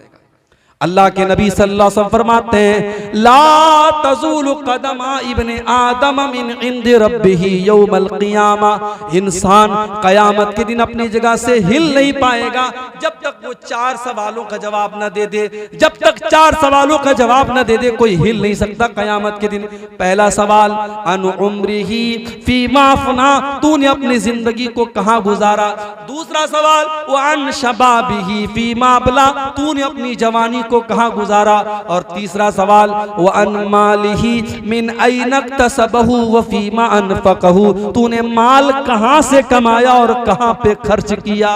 अल्लाह के नबी सल्लल्लाहु अलैहि वसल्लम फरमाते हैं, ला तज़ूलु क़दमा इब्ने आदम मिन इंदि रब्बिही यौमल क़ियामा। इंसान क़यामत के दिन अपनी जगह से हिल नहीं पाएगा जब तक वो 4 सवालों का जवाब न दे दे। जब तक 4 सवालों का जवाब न दे दे कोई हिल नहीं सकता क़यामत के दिन। पहला सवाल, अन उम्रिही फीमा अफ़ना, तूने अपनी जिंदगी को कहाँ गुजारा। दूसरा सवाल, व अन शबाबिही फीमा अबला, तूने अपनी जवानी को कहां गुजारा। और तीसरा सवाल, व अन मालिही मिन ऐन इक्तसबहु व फीमा अनफक़हु, तूने माल कहां से कमाया और कहां पे खर्च किया।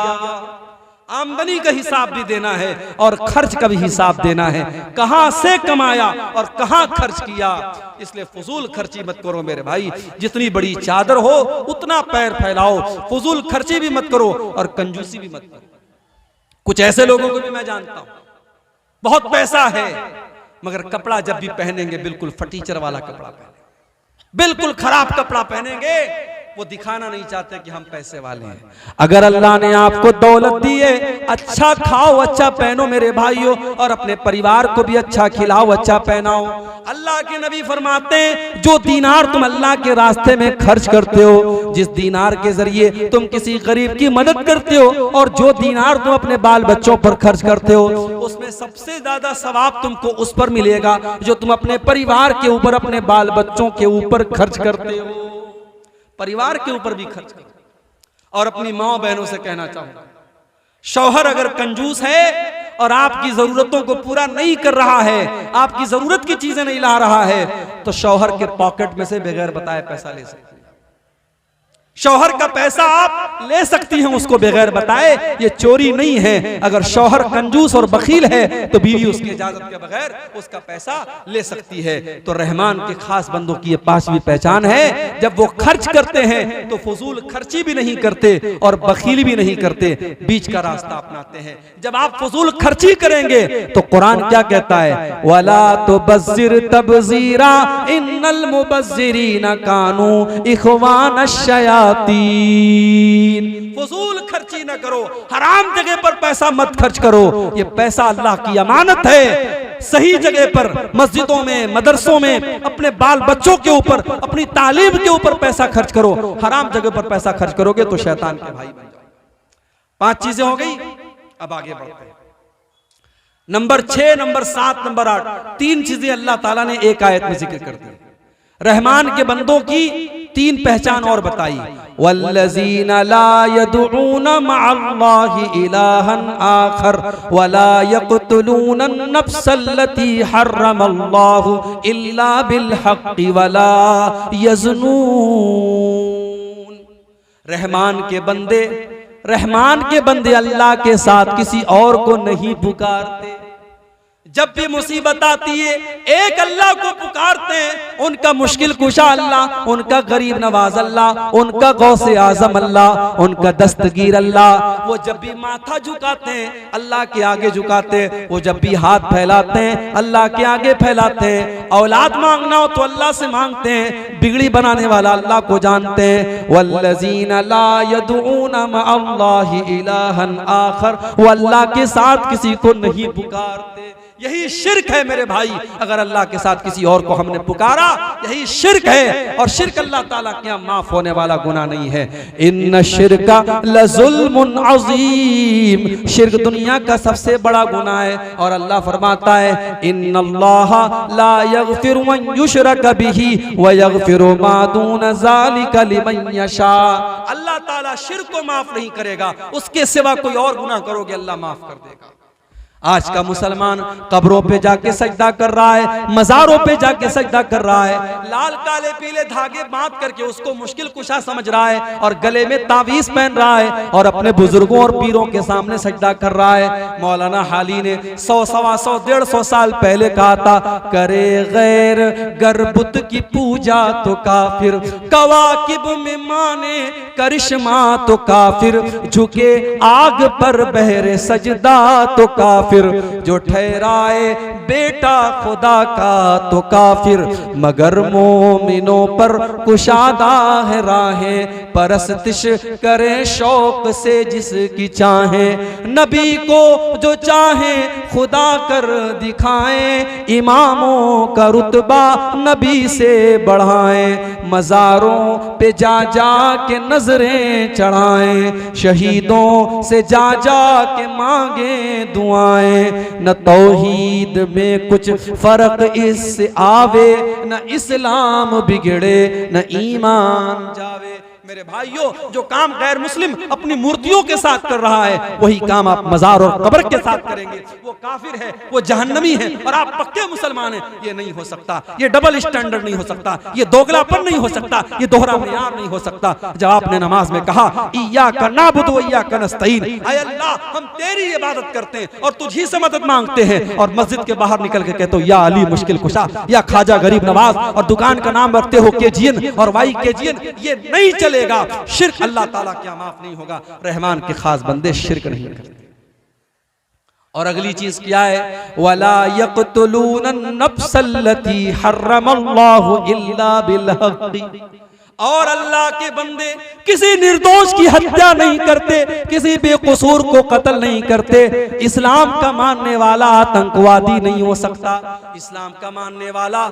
आमदनी का हिसाब भी देना है और खर्च का भी हिसाब देना है, कहां से कमाया और कहां खर्च किया। इसलिए फजूल खर्ची मत करो मेरे भाई, जितनी बड़ी चादर हो उतना पैर फैलाओ, फजूल खर्ची भी मत करो और कंजूसी भी मत करो। कुछ ऐसे लोगों को भी मैं जानता हूं, बहुत पैसा है मगर कपड़ा जब भी पहनेंगे बिल्कुल फटीचर वाला कपड़ा पहनेंगे, बिल्कुल खराब कपड़ा पहनेंगे। वो दिखाना नहीं चाहते कि हम पैसे वाले हैं। अगर अल्लाह ने आपको दौलत दी है, अच्छा खाओ, अच्छा पहनो मेरे भाइयों, और अपने परिवार को भी अच्छा खिलाओ, अच्छा पहनाओ। अल्लाह के नबी फरमाते हैं, जो दीनार तुम अल्लाह के रास्ते में खर्च करते हो, जिस दीनार के जरिए तुम किसी गरीब की मदद करते हो, और जो दीनार तुम अपने बाल बच्चों पर खर्च करते हो, उसमें सबसे ज्यादा सवाब तुमको उस पर मिलेगा जो तुम अपने परिवार के ऊपर, अपने बाल बच्चों के ऊपर खर्च करते हो। परिवार के ऊपर भी खर्च करो। और अपनी माँ बहनों से कहना चाहूंगा, शौहर अगर कंजूस है और आपकी जरूरतों को पूरा नहीं कर रहा है, आपकी जरूरत की चीजें नहीं ला रहा है, तो शौहर के पॉकेट में से बगैर बताए पैसा ले सकते हैं। शौहर का पैसा आप ले सकती हैं उसको बगैर बताए, ये चोरी नहीं है। अगर शौहर कंजूस और बखील है तो बीवी उसकी इजाजत के बगैर उसका पैसा ले सकती है। तो रहमान के खास बंदों की ये पांचवी पहचान है, जब वो खर्च करते हैं तो फजूल खर्ची भी नहीं करते और बखीली भी नहीं करते, बीच का रास्ता अपनाते हैं। जब आप फजूल खर्ची करेंगे तो कुरान क्या कहता है, वला तुबज़िर तबज़ीरा इन्नल मुबज़्ज़िरीना कानू इख़वान अश-शयातीन। फजूल खर्ची न करो, हराम जगह पर पैसा मत खर्च करो। ये पैसा अल्लाह की अमानत है, सही जगह पर मस्जिदों में, मदरसों में, अपने बाल बच्चों के ऊपर, अपनी तालीम के ऊपर पैसा खर्च करो। हराम जगह पर पैसा खर्च करोगे तो शैतान के भाई बन जाओ। 5 चीजें हो गई, अब आगे बढ़ते हैं। नंबर 6, नंबर 7, नंबर 8, 3 चीजें अल्लाह ताला ने एक आयत में जिक्र कर दी। रहमान के बंदों की 3 पहचान और बताई, वल्लज़ीना ला यदऊना मअल्लाहि इलाहन आखर वला यक़्तुलूना नफ्सल्लती हर्रमल्लाहु इल्ला बिल हक़्क़ि वला यज़नून। रहमान के बंदे अल्लाह के साथ किसी और को नहीं पुकारते। जब भी मुसीबत आती है एक अल्लाह को पुकारते हैं। उनका मुश्किल कुशा अल्लाह, उनका गरीब नवाज अल्लाह, उनका गौसे आजम अल्लाह, उनका दस्तगीर अल्लाह। वो जब भी माथा झुकाते हैं अल्लाह के आगे झुकाते हैं, वो जब भी हाथ फैलाते हैं अल्लाह के आगे फैलाते हैं। औलाद मांगना हो तो अल्लाह से मांगते हैं, बिगड़ी बनाने वाला अल्लाह को जानते हैं। वल्लज़ीना ला यदऊना मअल्लाहि इलाहन आखर, वो अल्लाह के साथ किसी को नहीं पुकारते। यही शिर्क है मेरे भाई, अगर अल्लाह के साथ किसी और को हमने पुकारा यही शिर्क है, और शिर्क अल्लाह ताला के यहाँ माफ होने वाला गुनाह नहीं है। इन्न शिर्का लज़ुल्मुन अज़ीम, शिर्क दुनिया का सबसे बड़ा गुनाह है। और अल्लाह फरमाता है, इन्नल्लाह ला यग़फिरु अन युशरक बिही व यग़फिरु मा दून ज़ालिका लिमन यशा। अल्लाह ताला शिर्क को माफ नहीं करेगा, उसके सिवा कोई और गुनाह करोगे अल्लाह माफ कर देगा। आज का मुसलमान कब्रों पे जाके सजदा कर रहा है, मज़ारों पे जाके सजदा कर रहा है, लाल काले पीले धागे बांध करके उसको मुश्किल कुशा समझ रहा है और गले में तावीज़ पहन रहा है और अपने बुजुर्गों और पीरों के सामने सजदा कर रहा है। मौलाना हाली ने 100, 125, 150 साल पहले कहा था, करे गैर गर्बुत की पूजा तो काफिर, कवाकिब में माने करिश्मा तो काफिर, झुके आग पर बहरे सजदा तो काफिर, जो ठहराए बेटा खुदा का तो काफिर, मगर मोमिनों पर कुशादा है राहें, परस्तिश करे शौक से जिसकी चाहे, नबी को जो चाहे खुदा कर दिखाएं, इमामों का रुतबा नबी से बढ़ाएं, मज़ारों पे जा जा के नजरें चढ़ाएं, शहीदों से जा जा के मांगे दुआएं, न तौहीद में कुछ फर्क इससे आवे, न इस्लाम बिगड़े न ईमान जावे। मेरे भाइयों, जो काम गैर मुस्लिम अपनी मूर्तियों के साथ कर रहा है वही काम आप मजार और कब्र के साथ करेंगे, वो काफिर है, वो जहन्नमी है, और आप पक्के मुसलमान हैं। ये नहीं हो सकता, ये डबल स्टैंडर्ड नहीं हो सकता, ये दोगलापन नहीं हो सकता, ये दोहरा मेयार नहीं हो सकता। जब आपने नमाज में कहा इय्याका नअबुदु व इय्याका नस्तईन, ऐ अल्लाह हम तेरी इबादत करते हैं और तुझी से मदद मांगते हैं, और मस्जिद के बाहर निकल के कहते हो या अली मुश्किल कुशा, या ख्वाजा गरीब नवाज, और दुकान का नाम रखते हो केजीएन और वाई केजीएन, ये नहीं चले। शिर्क अल्लाह ताला क्या माफ नहीं होगा। रहमान के खास बंदे शिर्क नहीं करते। और अगली चीज क्या है, वला यक़्तुलून नफ्सल्लती हर्रमल्लाहु इल्ला बिल हक़्क़ि, और अल्लाह के बंदे किसी निर्दोष की हत्या नहीं करते, किसी बेकसूर को कत्ल नहीं करते। इस्लाम का मानने वाला आतंकवादी नहीं हो सकता। इस्लाम का मानने वाला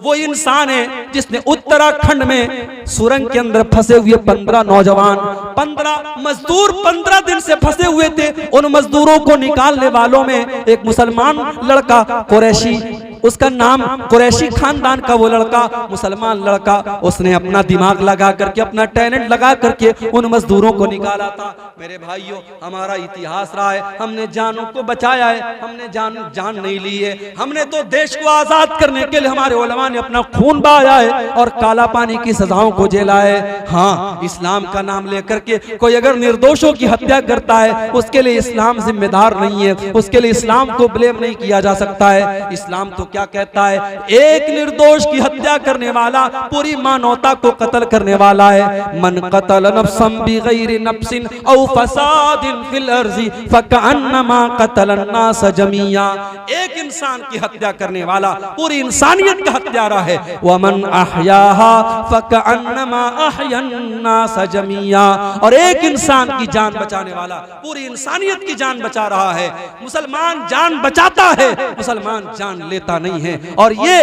वो इंसान है जिसने उत्तराखंड में सुरंग के अंदर फंसे हुए 15 नौजवान, 15 मजदूर 15 दिन से फंसे हुए थे। उन मजदूरों को निकालने वालों में एक मुसलमान लड़का कुरैशी उसका नाम कुरैशी खानदान का वो लड़का, मुसलमान लड़का, उसने अपना दिमाग लगा करके, अपना टैलेंट लगा करके उन मजदूरों को निकाला था। मेरे भाइयों, हमारा इतिहास रहा है, हमने जानों को बचाया है, हमने जान नहीं ली है। हमने तो देश को आजाद करने के लिए हमारे उलमा ने अपना खून बहाया है और काला पानी की सजाओं को झेला है। हाँ, इस्लाम का नाम लेकर के कोई अगर निर्दोषों की हत्या करता है, उसके लिए इस्लाम जिम्मेदार नहीं है, उसके लिए इस्लाम को ब्लेम नहीं किया जा सकता है। इस्लाम तो क्या कहता है, एक निर्दोष की हत्या करने वाला पूरी मानवता को कत्ल करने वाला है। मन कतल नफ्सन बिगैरि नफ्सिन औ फसादिन फिल अर्ज़ि फकअन्नमा कतल अन्नास जमीआ। एक इंसान की हत्या करने वाला पूरी इंसानियत का हत्यारा है। वमन अहयाहा फकअन्नमा अहयन्नास जमीआ। और एक इंसान की जान बचाने वाला पूरी इंसानियत की जान बचा रहा है। मुसलमान जान बचाता है, मुसलमान जान लेता नहीं है। और ये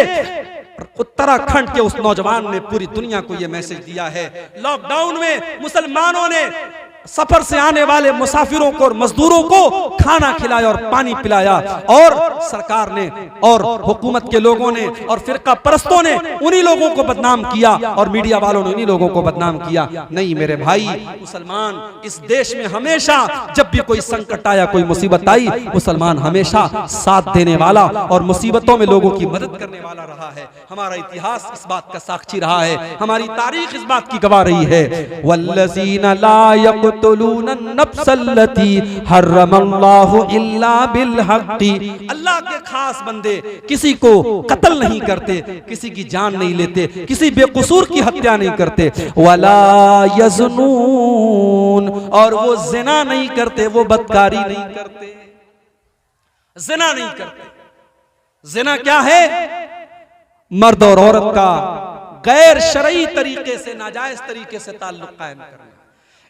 उत्तराखंड के उस नौजवान ने पूरी दुनिया को यह मैसेज दिया है। लॉकडाउन में मुसलमानों ने सफर से आने वाले मुसाफिरों को और मजदूरों को खाना खिलाया और पानी पिलाया, और सरकार ने और हुकूमत के लोगों ने और फिरका परस्तों ने उन्हीं लोगों को बदनाम किया और मीडिया वालों ने उन्हीं लोगों को बदनाम किया। नहीं मेरे भाई, मुसलमान इस देश में हमेशा जब भी कोई संकट आया, कोई मुसीबत आई, मुसलमान हमेशा साथ देने वाला और मुसीबतों में लोगों की मदद करने वाला रहा है। हमारा इतिहास इस बात का साक्षी रहा है, हमारी तारीख इस बात की गवाह रही है। वल्लज़ीना ला अल्लाह के खास बंदे किसी को कत्ल नहीं करते, किसी की जान नहीं लेते, किसी बेकसूर की हत्या नहीं करते। वला यज़नून, और वो ज़िना नहीं करते, वो बदकारी नहीं करते, ज़िना नहीं करते। ज़िना क्या है? मर्द और औरत का गैर शरई तरीके से, नाजायज तरीके से ताल्लुक कायम करना।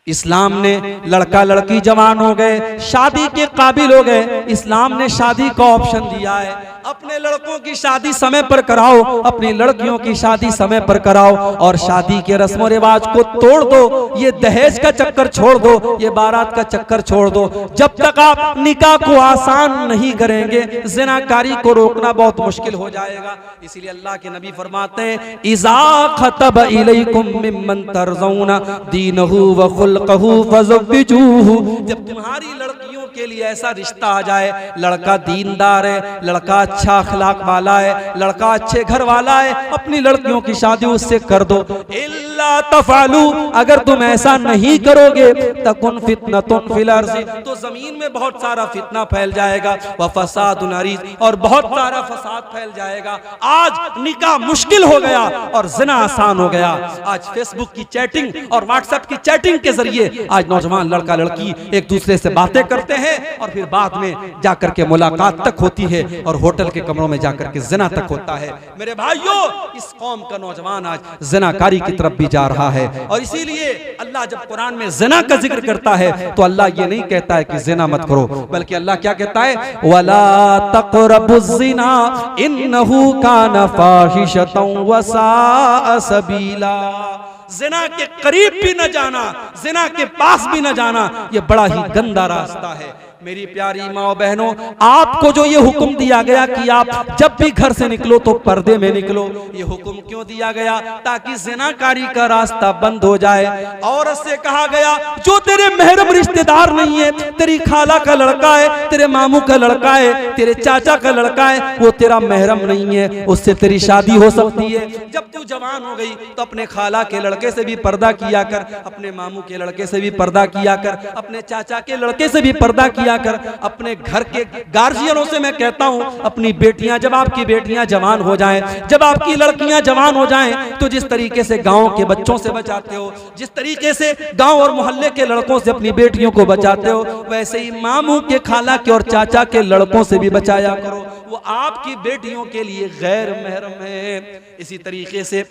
इस्लाम ने लड़का लड़की जवान हो गए, शादी के काबिल हो गए, इस्लाम ने शादी का ऑप्शन दिया है। अपने लड़कों की शादी समय पर कराओ, अपनी लड़कियों की शादी समय पर कराओ, और शादी के रस्म रिवाज को तोड़ दो। ये दहेज का चक्कर छोड़ दो, ये बारात का चक्कर छोड़ दो। जब तक आप निकाह को आसान नहीं करेंगे, ज़िनाकारी को रोकना बहुत मुश्किल हो जाएगा। इसीलिए अल्लाह के नबी फरमाते हैं, इज़ा खतब इलैकुम मिम्मन तरज़ौना दीनहु व खुल्क़हु फज़व्विजूहु। जब तुम्हारी लड़कियों के लिए ऐसा रिश्ता आ जाए, लड़का दीनदार है, लड़का अच्छा अखलाक वाला है, लड़का अच्छे घर वाला है, अपनी लड़कियों की शादी उससे कर दो। इल्ला तफअलू, अगर तुम ऐसा नहीं करोगे, तकुन फितनतुन फिल अर्ज़ि, तो जमीन में बहुत सारा फितना फैल जाएगा, व फसादुन अरीज़, और बहुत सारा फसाद फैल जाएगा। आज निकाह मुश्किल हो गया और ज़िना आसान हो गया। आज फेसबुक की चैटिंग और व्हाट्सएप की चैटिंग के जरिए आज नौजवान लड़का लड़की एक दूसरे से बातें करते हैं और फिर बाद में जाकर के मुलाकात तक होती है और होटल के कमरों में जाकर के ज़िना तक होता है। मेरे भाइयों, इस कौम का नौजवान आज ज़िनाकारी की तरफ भी जा रहा है। और इसीलिए अल्लाह जब कुरान में ज़िना का जिक्र करता है तो अल्लाह ये नहीं कहता है कि ज़िना मत करो, बल्कि अल्लाह क्या कहता है, वला तक़रबुज़्ज़िना इन्नहु काना फ़ाहिशतन व साअ सबीला। ज़िना के करीब भी न जाना, ज़िना के पास भी न जाना, ये बड़ा ही गंदा रास्ता है। मेरी प्यारी माँ बहनों, आपको जो ये हुक्म दिया गया कि आप जब भी घर से निकलो तो पर्दे में निकलो, ये हुक्म क्यों दिया गया? ताकि ज़िनाकारी का रास्ता बंद हो जाए। औरत से कहा गया जो तेरे महरम रिश्तेदार नहीं है, तेरी खाला का लड़का है, तेरे मामू का लड़का है, तेरे चाचा का लड़का है, वो तेरा महरम नहीं है, उससे तेरी शादी हो सकती है। जब तू जवान हो गई तो अपने खाला के लड़के से भी पर्दा किया कर, अपने मामू के लड़के से भी पर्दा किया कर, अपने चाचा के लड़के से भी पर्दा किया कर। अपने घर के गार्जियनों से मैं कहता हूं, अपनी बेटियां, जब आपकी बेटियां जवान हो जाएं, जब आपकी लड़कियां जवान हो जाएं, तो जिस तरीके से गांव के बच्चों से बचाते हो, जिस तरीके से गांव और मोहल्ले के लड़कों से अपनी बेटियों को बचाते हो, वैसे ही मामू के, खाला के और चाचा के लड़कों से भी बचाया करो। वो आपकी बेटियों के लिए गैर महरम है। इसी तरीके से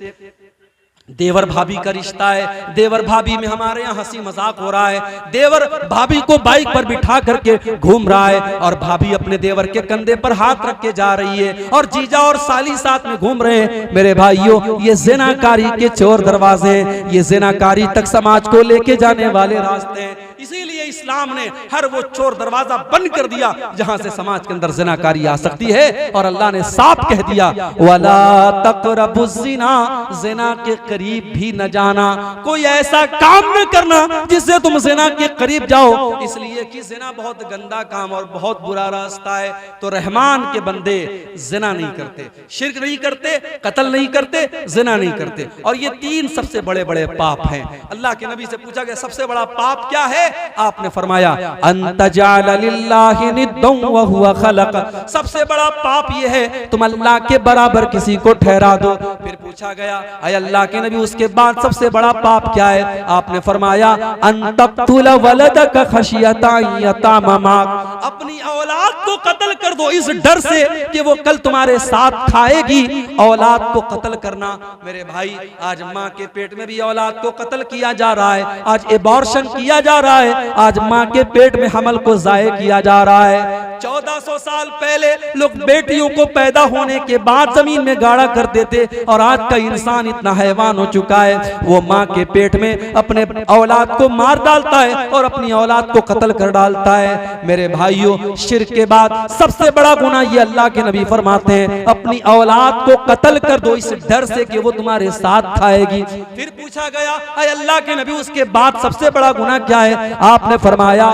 देवर भाभी का रिश्ता है। देवर भाभी में हमारे यहाँ हंसी मजाक हो रहा है। देवर भाभी को बाइक पर बिठा करके घूम रहा है और भाभी अपने देवर के कंधे पर हाथ रख के जा रही है और जीजा और साली साथ में घूम रहे हैं। मेरे भाइयों, ये ज़िनाकारी के चोर दरवाजे हैं, ये ज़िनाकारी तक समाज को लेके जाने वाले रास्ते हैं। इसीलिए इस्लाम ने हर वो चोर दरवाजा बंद कर दिया जहां से समाज के अंदर जिनाकारी आ सकती है। और अल्लाह ने साफ कह दिया, वला तक़रबुज़्ज़िना, जिना के करीब भी न जाना, कोई ऐसा काम न करना जिससे तुम जिना के करीब जाओ, इसलिए कि जिना बहुत गंदा काम और बहुत बुरा रास्ता है। तो रहमान के बंदे जिना नहीं करते, शिर्क नहीं करते, कत्ल नहीं करते, जिना नहीं करते। और ये तीन सबसे बड़े बड़े पाप हैं। अल्लाह के नबी से पूछा गया सबसे बड़ा पाप क्या है? आपने फरमाया अंतजाल लिल्लाहि निद्दन व हुवा खलक, सबसे बड़ा पाप ये है तुम अल्लाह के बराबर किसी को ठहरा दो। फिर पूछा गया अय अल्लाह के नबी उसके बाद सबसे बड़ा पाप क्या है? आपने फरमाया अन तक़तुल वलदक खशियता यतामाक, अपनी औलाद को कत्ल कर दो इस डर से कि वो कल तुम्हारे साथ खाएगी। औलाद को कत्ल करना मेरे भाई, आज माँ के पेट में भी औलाद को कत्ल किया जा रहा है, आज एबॉर्शन किया जा रहा है, आज माँ के पेट में हमल को जाये किया जा रहा है। 1400 साल पहले लोग बेटियों को पैदा होने के बाद जमीन में गाड़ा करते थे, और आज का इंसान इतना हैवान हो चुका है वो माँ के पेट में अपने औलाद को मार डालता है और अपनी औलाद को कत्ल कर डालता है। मेरे भाइयों, शिर्क के बाद सबसे बड़ा गुनाह ये अल्लाह के नबी फरमाते हैं अपनी औलाद को कत्ल कर दो इस डर से कि वो तुम्हारे साथ खाएगी। फिर पूछा गया अय अल्लाह के नबी उसके बाद सबसे बड़ा गुनाह क्या है? आपने फरमाया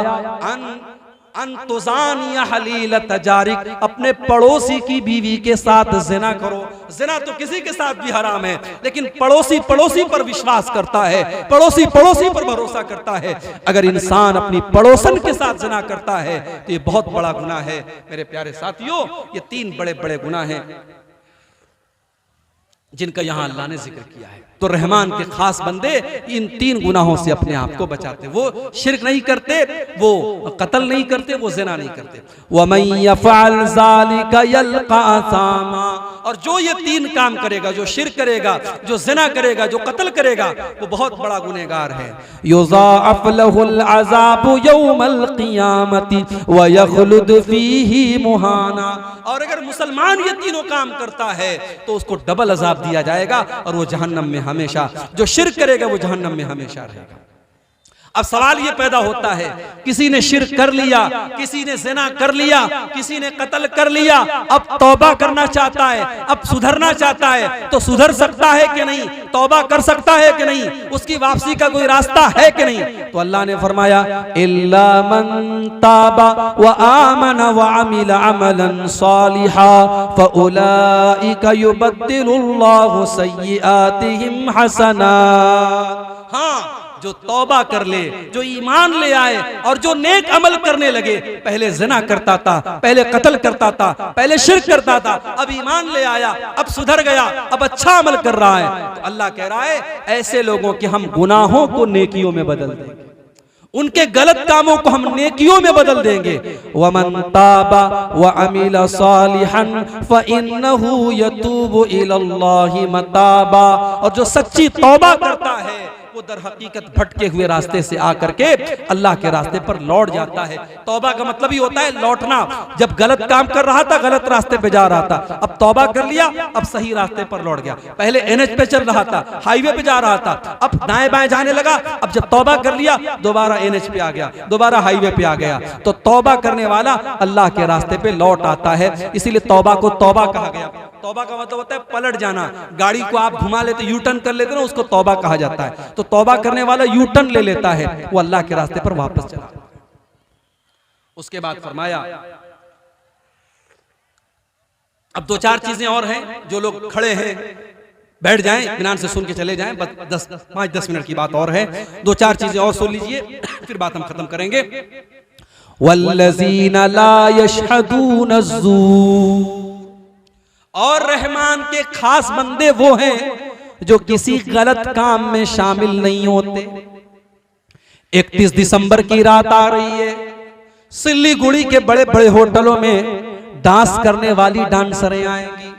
अंतुजानिया हलील तजारिक, अपने पड़ोसी की बीवी के साथ जिना करो। जिना तो किसी के साथ भी हराम है, लेकिन पड़ोसी पड़ोसी पर विश्वास करता है, पड़ोसी पड़ोसी पर भरोसा करता है। अगर इंसान अपनी पड़ोसन के साथ जिना करता है तो ये बहुत बड़ा गुनाह है। मेरे प्यारे साथियों, ये तीन बड़े बड़े गुनाह हैं जिनका यहां अल्लाह ने जिक्र किया है। तो रहमान के खास बंदे इन तीन गुनाहों से अपने आप को बचाते। वो शिर्क नहीं करते, वो कत्ल नहीं करते, वो ज़िना नहीं करते। वमन यफ़अल ज़ालिका यल्क़ा असामा, और जो ये तीन काम करेगा, जो शिर्क करेगा, जो ज़िना करेगा, जो कत्ल करेगा, वो बहुत बड़ा गुनहगार है। युज़ाअफ़ लहुल अज़ाबु यौमल क़ियामति व यख़लुद फ़ीही मुहाना, और अगर मुसलमान ये तीनों काम करता है तो उसको डबल अज़ाब दिया जाएगा और वो जहन्नम में हमेशा, जो शिर्क करेगा वो जहन्नम में हमेशा रहेगा। अब सवाल ये पैदा होता है, किसी ने शिर्क कर लिया, किसी ने ज़िना कर लिया, किसी ने कत्ल कर लिया, अब तौबा करना चाहता है, अब सुधरना चाहता है, तो सुधर सकता है कि नहीं? तौबा कर सकता है कि नहीं? उसकी वापसी का कोई रास्ता है कि नहीं? तो अल्लाह ने फरमाया इल्ला मन ताबा व आमन व अमिल अमलन सालिहा फउलाइका युबद्दिलुल्लाहु सय्यिआतिहिम हसनात। हाँ, जो तौबा कर ले, जो ईमान ले आए और जो नेक अमल करने लगे, पहले ज़िना करता था, पहले कत्ल करता था, पहले शिर्क करता था, अब ईमान ले आया, अब सुधर गया, अब अच्छा अमल कर रहा है, तो अल्लाह कह रहा है ऐसे लोगों के हम गुनाहों को नेकियों में बदल देंगे, उनके गलत कामों को हम नेकियों में बदल देंगे। वमन ताबा व अमिल सालिहन फइन्नहु यतूबु इलल्लाहि मताबा, और जो सच्ची तौबा करता है वो दर हकीकत भटके हुए रास्ते से आकर के अल्लाह के रास्ते पर लौट जाता है। तौबा का मतलब ही होता है लौटना। जब गलत काम कर रहा था, गलत रास्ते पे जा रहा था, अब तौबा कर लिया, अब सही रास्ते पर लौट गया। पहले एनएच पे चल रहा था, हाईवे पे जा रहा था, अब दाएं बाएं जाने लगा, अब जब तौबा कर लिया दोबारा एनएच पे आ गया, दोबारा हाईवे पे आ गया। तो तौबा करने वाला अल्लाह के रास्ते पे लौट आता है, इसीलिए तौबा को तौबा कहा गया। तौबा का मतलब होता है पलट जाना। गाड़ी को आप घुमा लेते, यू टर्न कर लेते ना, उसको तौबा कहा जाता है। तो तौबा करने वाला यू टर्न ले लेता है, वो अल्लाह के रास्ते पर वापस चला। उसके बाद फरमाया, अब दो चार चीजें और हैं, जो लोग खड़े हैं बैठ जाएं, इत्मीनान से सुन के चले जाएं, बस 5-10 मिनट की बात और है, दो चार चीजें और सुन लीजिए, फिर बात हम खत्म करेंगे। वल्लज़ीना ला यशहदून अज़्ज़ूर, और रहमान के खास बंदे वो हैं जो किसी गलत काम में शामिल नहीं होते। 31 दिसंबर की रात आ रही है, सिल्लीगुड़ी के बड़े बड़े होटलों में डांस करने वाली डांसरें आएंगी,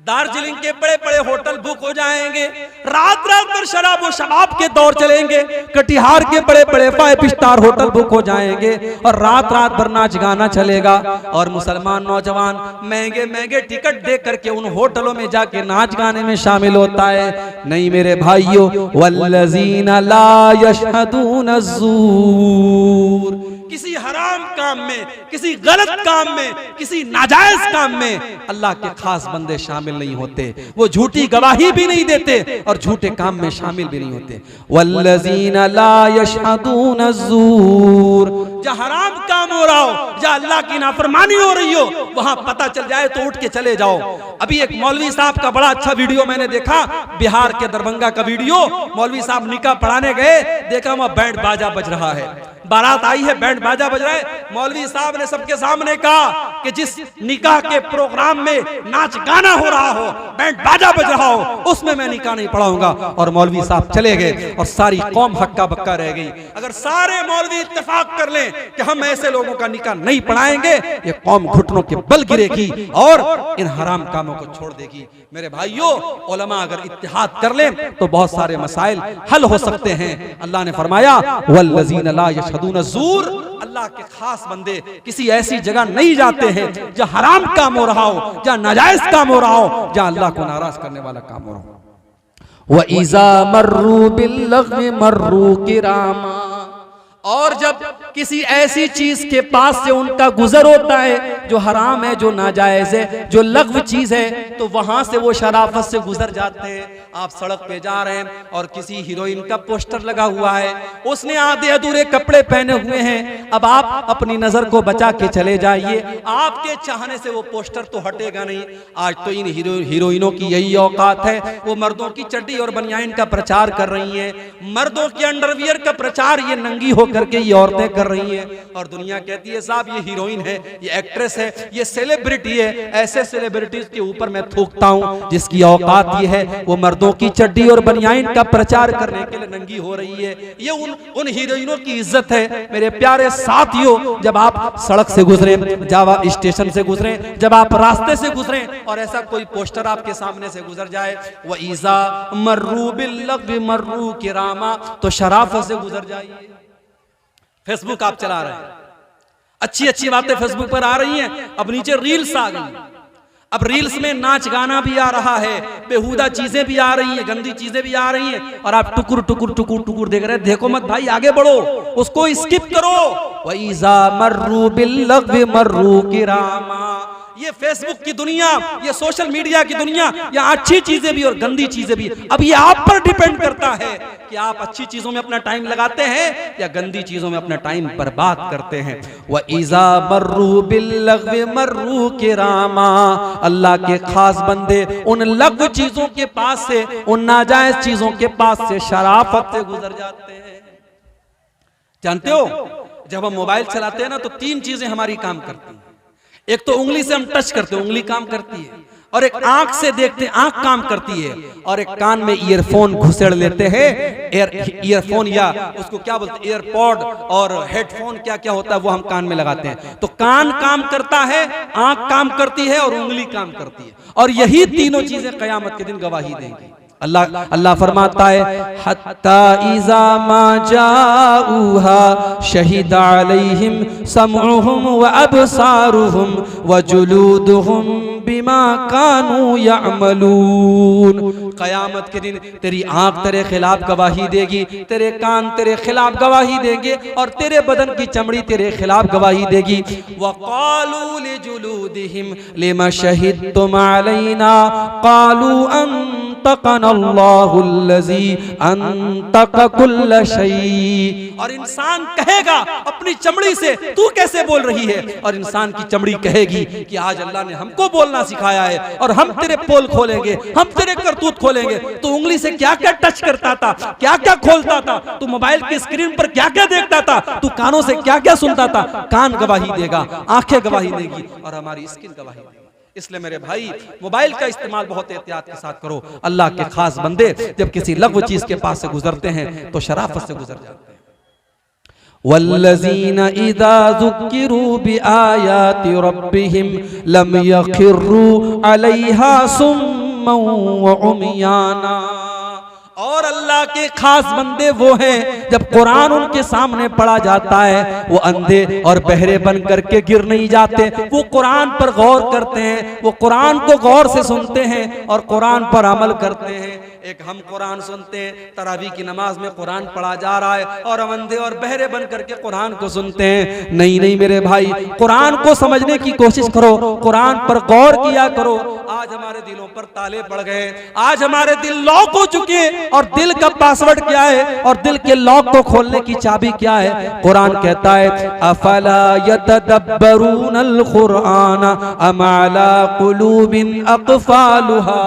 दार्जिलिंग के बड़े बड़े होटल बुक हो जाएंगे, रात रात भर शराब और शबाब के दौर चलेंगे, कटिहार के बड़े बड़े 5 स्टार होटल बुक हो जाएंगे और रात रात भर नाच गाना चलेगा। और मुसलमान नौजवान महंगे महंगे टिकट दे करके उन होटलों में जाके नाच गाने में शामिल होता है। नहीं मेरे भाइयों, वल्लज़ीना ला यशहदून अज़्ज़ूर, किसी हराम काम में, किसी गलत काम में, किसी नाजायज काम में अल्लाह के खास बंदे शामिल नहीं होते। वो झूठी गवाही भी नहीं देते और झूठे काम में शामिल भी नहीं होते। वल्लज़ीना ला यशहदून अज़्ज़ूर, जहाँ हराम काम हो रहा हो, जहाँ अल्लाह की नाफरमानी हो रही हो, वहां पता चल जाए तो उठ के चले जाओ। अभी एक मौलवी साहब का बड़ा अच्छा वीडियो मैंने देखा, बिहार के दरभंगा का वीडियो। मौलवी साहब निकाह पढ़ाने गए, देखा वहां बैंड बाजा बज रहा है, बारात आई है, बैंड बाजा बज रहा है। मौलवी साहब ने सबके सामने कहा कि जिस निकाह के प्रोग्राम में नाच गाना हो रहा हो, बैंड बाजा बज रहा हो, उसमें मैं निकाह नहीं पढ़ाऊंगा। और मौलवी साहब चले गए और सारी कौम हक्का बक्का रह गई। अगर सारे मौलवी इत्तेफाक कर लें कि हम ऐसे लोगों का निकाह नहीं पढ़ाएंगे, ये कौम घुटनों के बल गिरेगी और इन हराम कामों को छोड़ देगी। मेरे भाइयों, उलमा अगर इत्तेहाद कर लें तो बहुत सारे मसाइल हल हो सकते हैं। अल्लाह ने फरमाया वल्लज़ीना ला यशहदून अज़्ज़ूर, अल्लाह के खास बंदे किसी ऐसी जगह नहीं जाते हैं जहां हराम काम हो रहा हो, जहां नाजायज काम हो रहा हो, जहां अल्लाह को नाराज करने वाला काम हो रहा हो। व इज़ा मर्रू बिल्लग़्वी मर्रू किरामा, और जब किसी ऐसी चीज के पास से उनका गुजर होता है जो हराम है, जो नाजायज है, जो लग़्व चीज है, तो वहां से वो शराफत से गुजर जाते हैं। आप सड़क पे जा रहे हैं और किसी हीरोइन का पोस्टर लगा हुआ है, उसने आधे अधूरे कपड़े पहने हुए हैं। अब आप अपनी नजर को बचा के चले जाइए, आपके चाहने से वो पोस्टर तो हटेगा नहीं। आज तो इन हीरोइनों की यही औकात है, वो मर्दों की चड्डी और बनियान का प्रचार कर रही है, मर्दों के अंडरवियर का प्रचार ये नंगी होकर के ये औरतें कर रही हैं। और दुनिया कहती है साहब ये हीरोइन है, ये एक्ट्रेस है, ये सेलिब्रिटी है। ऐसे सेलिब्रिटीज के ऊपर मैं थूकता हूं जिसकी औकात ये है वो मर्दों की चड्डी और बनियान का प्रचार करने के लिए नंगी हो रही है। ये उन हीरोइनों की इज्जत है। मेरे प्यारे साथियों, जब आप सड़क से गुजरे, जब आप स्टेशन से गुजरे, जब आप रास्ते से गुजरे और ऐसा कोई पोस्टर आपके सामने से गुजर जाए, व इज़ा मर्रू बिल्लग़्वी मर्रू किरामा, तो शराफत से गुजर जाइए। फेसबुक आप चला रहे हैं, अच्छी अच्छी बातें फेसबुक पर आ रही हैं, अब नीचे रील्स आ गई। अब रील्स में नाच गाना भी आ रहा है, बेहुदा चीजें भी आ रही हैं, गंदी चीजें भी आ रही हैं, और आप टुकुर टुकुर टुकुर टुकुर देख रहे हैं। देखो मत भाई, आगे बढ़ो, उसको स्किप करो। वइज़ा मर्रू बिल्लग़्वी मर्रू किरामा, ये फेसबुक की दुनिया, ये सोशल मीडिया की दुनिया, यहाँ अच्छी चीजें भी और गंदी चीजें भी। अब ये आप पर डिपेंड करता है कि आप अच्छी चीजों में अपना टाइम लगाते हैं या गंदी चीजों में अपना टाइम बर्बाद करते हैं। व इज़ा मर्रू बिल्लग़्वी मर्रू किरामा, अल्लाह के खास बंदे उन लग़्व चीजों के पास से, उन नाजायज चीजों के पास से शराफत से गुजर जाते हैं। जानते हो, जब हम मोबाइल चलाते हैं ना तो 3 चीजें हमारी काम करती हैं। एक तो उंगली से हम टच करते हैं, उंगली काम करती है, और एक आंख से देखते हैं, आंख काम करती है, और एक कान में ईयरफोन घुसेड़ लेते हैं। ईयरफोन या उसको क्या बोलते हैं, एयरपॉड और हेडफोन, क्या क्या होता है वो हम कान में लगाते हैं। तो कान काम करता है, आंख काम करती है और उंगली काम करती है, और यही तीनों चीजें क़यामत के दिन गवाही देंगी। अल्लाह फरमाता है हत्ता इज़ा मा जाऊहा शहिदा अलैहिम समउहुम व अबसारुहुम व जुलूदुहुम बिमा कानू यअमलून। क़यामत के दिन तेरी आंख तेरे खिलाफ गवाही देगी, तेरे कान तेरे खिलाफ गवाही देंगे, और तेरे बदन की चमड़ी तेरे खिलाफ गवाही देगी। व क़ालू लिजुलूदिहिम लिमा शहिदतुम अलैना क़ालू अल्लाहुल्लज़ी अंतक़ कुल्ल शै। और इंसान कहेगा अपनी चमड़ी से तू कैसे बोल रही है, और इंसान की चमड़ी कहेगी कि आज अल्लाह ने हमको बोलना सिखाया है और हम तेरे पोल खोलेंगे, हम तेरे करतूत खोलेंगे। तू उंगली से क्या क्या टच करता था, क्या क्या खोलता था, तू मोबाइल की स्क्रीन पर क्या क्या देखता था, तू कानों से क्या क्या सुनता था। कान गवाही देगा, आंखें गवाही देगी, और हमारी स्किन गवाही देगी। इसलिए मेरे भाई, मोबाइल का इस्तेमाल बहुत एहतियात के साथ करो। अल्लाह के खास बंदे जब किसी लग़्व चीज के पास से गुजरते हैं तो शराफत से गुजर जाते हैं। वल्लज़ीना इज़ा ज़ुक्किरू बिआयाति रब्बिहिम लम यख़िर्रू अलैहा सुम्मा सुम्मन व उमयाना। और अल्लाह के खास बंदे वो हैं जब कुरान उनके सामने पढ़ा जाता है वो अंधे और बहरे बन करके गिर नहीं जाते, वो कुरान पर गौर करते हैं, वो कुरान को गौर से सुनते हैं और कुरान पर अमल करते हैं। एक हम कुरान सुनते हैं, तरावी की नमाज में कुरान पढ़ा जा रहा है और हम अंधे और बहरे बन करके कुरान को सुनते हैं। नहीं नहीं मेरे भाई, कुरान को समझने की कोशिश करो, कुरान पर गौर किया करो। आज हमारे दिलों पर ताले पड़ गए, आज हमारे दिल लॉक हो चुके हैं। और दिल का पासवर्ड क्या है और दिल के लॉक को खोलने की चाबी क्या है? कुरान कहता है अफला यतदब्बरूनल कुरान अम अला कुलूबिन अक़फ़ालुहा।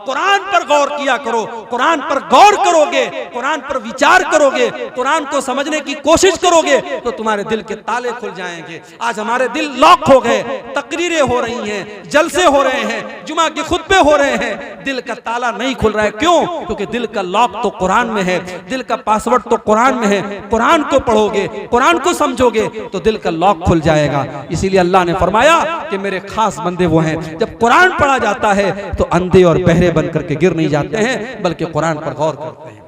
कुरान पर गौर किया करो, कुरान पर गौर करोगे, कुरान पर विचार करोगे, कुरान को समझने की कोशिश करोगे तो तुम्हारे दिल के ताले खुल जाएंगे। आज हमारे दिल लॉक हो गए, तकरीरें हो रही हैं, जलसे हो रहे हैं, जुमा के खुतबे हो रहे हैं, दिल का ताला नहीं खुल रहा है। क्यों? क्योंकि दिल का लॉक तो कुरान में है, दिल का पासवर्ड तो कुरान में है। कुरान को पढ़ोगे, कुरान को समझोगे तो दिल का लॉक खुल जाएगा। इसीलिए अल्लाह ने फरमाया कि मेरे खास बंदे वो हैं जब कुरान पढ़ा जाता है तो अंधे और बहरे बन करके गिर नहीं जाते हैं बल्कि कुरान पर गौर करते हैं।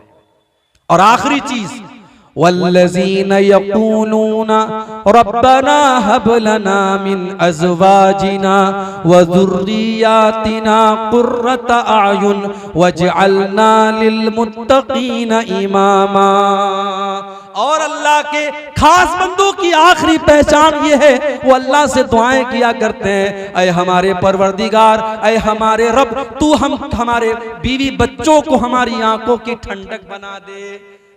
और आखिरी चीज, वल्लज़ीन यक़ूलून रब्बना हब लना मिन अज़वाजिना व ज़ुर्रिय्यातिना क़ुर्रता अयुन वजअलना लिलमुत्तक़ीन इमामा। और अल्लाह के खास बंदों की आखिरी पहचान ये है, वो अल्लाह से दुआएं किया करते हैं, ऐ हमारे परवरदिगार, ऐ हमारे रब, तू हमारे बीवी बच्चों को हमारी आंखों की ठंडक बना दे।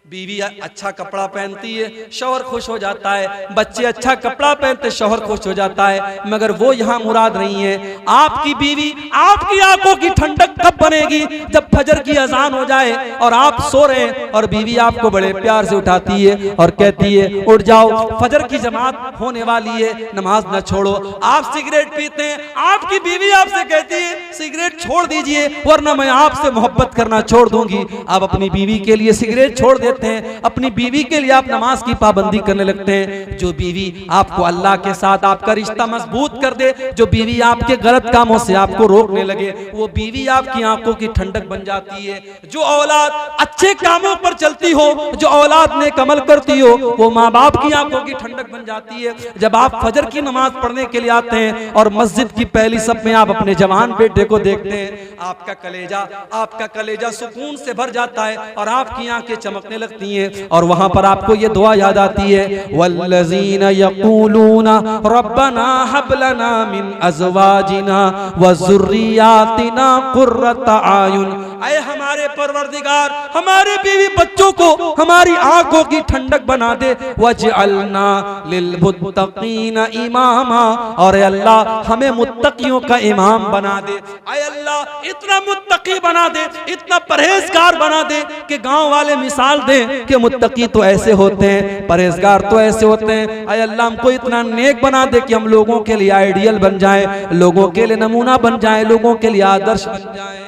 बीवी अच्छा कपड़ा पहनती है, शौहर खुश हो जाता है, बच्चे अच्छा कपड़ा पहनते, शौहर खुश हो जाता है, मगर वो यहाँ मुराद नहीं है। आपकी बीवी आपकी आंखों की ठंडक कब बनेगी? जब फजर की अजान हो जाए और आप सो रहे हैं और बीवी आपको बड़े प्यार से उठाती है और कहती है उठ जाओ, फजर की जमात होने वाली है, नमाज न छोड़ो। आप सिगरेट पीते हैं, आपकी बीवी आपसे कहती है सिगरेट छोड़ दीजिए वरना मैं आपसे मोहब्बत करना छोड़ दूंगी। आप अपनी बीवी के लिए सिगरेट छोड़ देते हैं, अपनी बीवी के लिए आप नमाज की पाबंदी करने लगते हैं। जो बीवी आपको अल्लाह के साथ आपका रिश्ता मजबूत कर दे, जो बीवी आपके गलत कामों से आपको रोकने लगे, वो बीवी आपकी आंखों की ठंडक बन जाती है। जो औलाद अच्छे कामों पर चलती हो, जो औलाद नेक अमल करती हो, वो माँ बाप की आंखों की ठंडक बन जाती है। जब आप फजर की नमाज पढ़ने के लिए आते हैं और मस्जिद की पहली सफ में आप अपने जवान बेटे को देखते हैं, आपका कलेजा सुकून से भर जाता है और आपकी आंखें चमकने लगती हैं। और वहां पर आपको ये दुआ याद आती है, वल्लज़ीन यक़ूलून रब्बना हब लना मिन अज़वाजिना व ज़ुर्रिय्यातिना क़ुर्रता अयुन। ऐ हमारे परवरदिगार, हमारे बीवी बच्चों को हमारी आंखों की ठंडक बना दे, वजअलना लिलमुत्तक़ीन इमामा। और अल्लाह हमें मुत्तकियों का इमाम बना दे। ऐ अल्लाह इतना मुत्तकी बना दे, इतना परहेजगार बना दे कि गांव वाले मिसाल दें कि मुत्तकी तो ऐसे होते हैं, परहेजगार तो ऐसे होते हैं। ऐ अल्लाह हमको इतना नेक बना दे कि हम लोगों के लिए आइडियल बन जाएं, लोगों के लिए नमूना बन जाएं, लोगों के लिए आदर्श बन जाएं।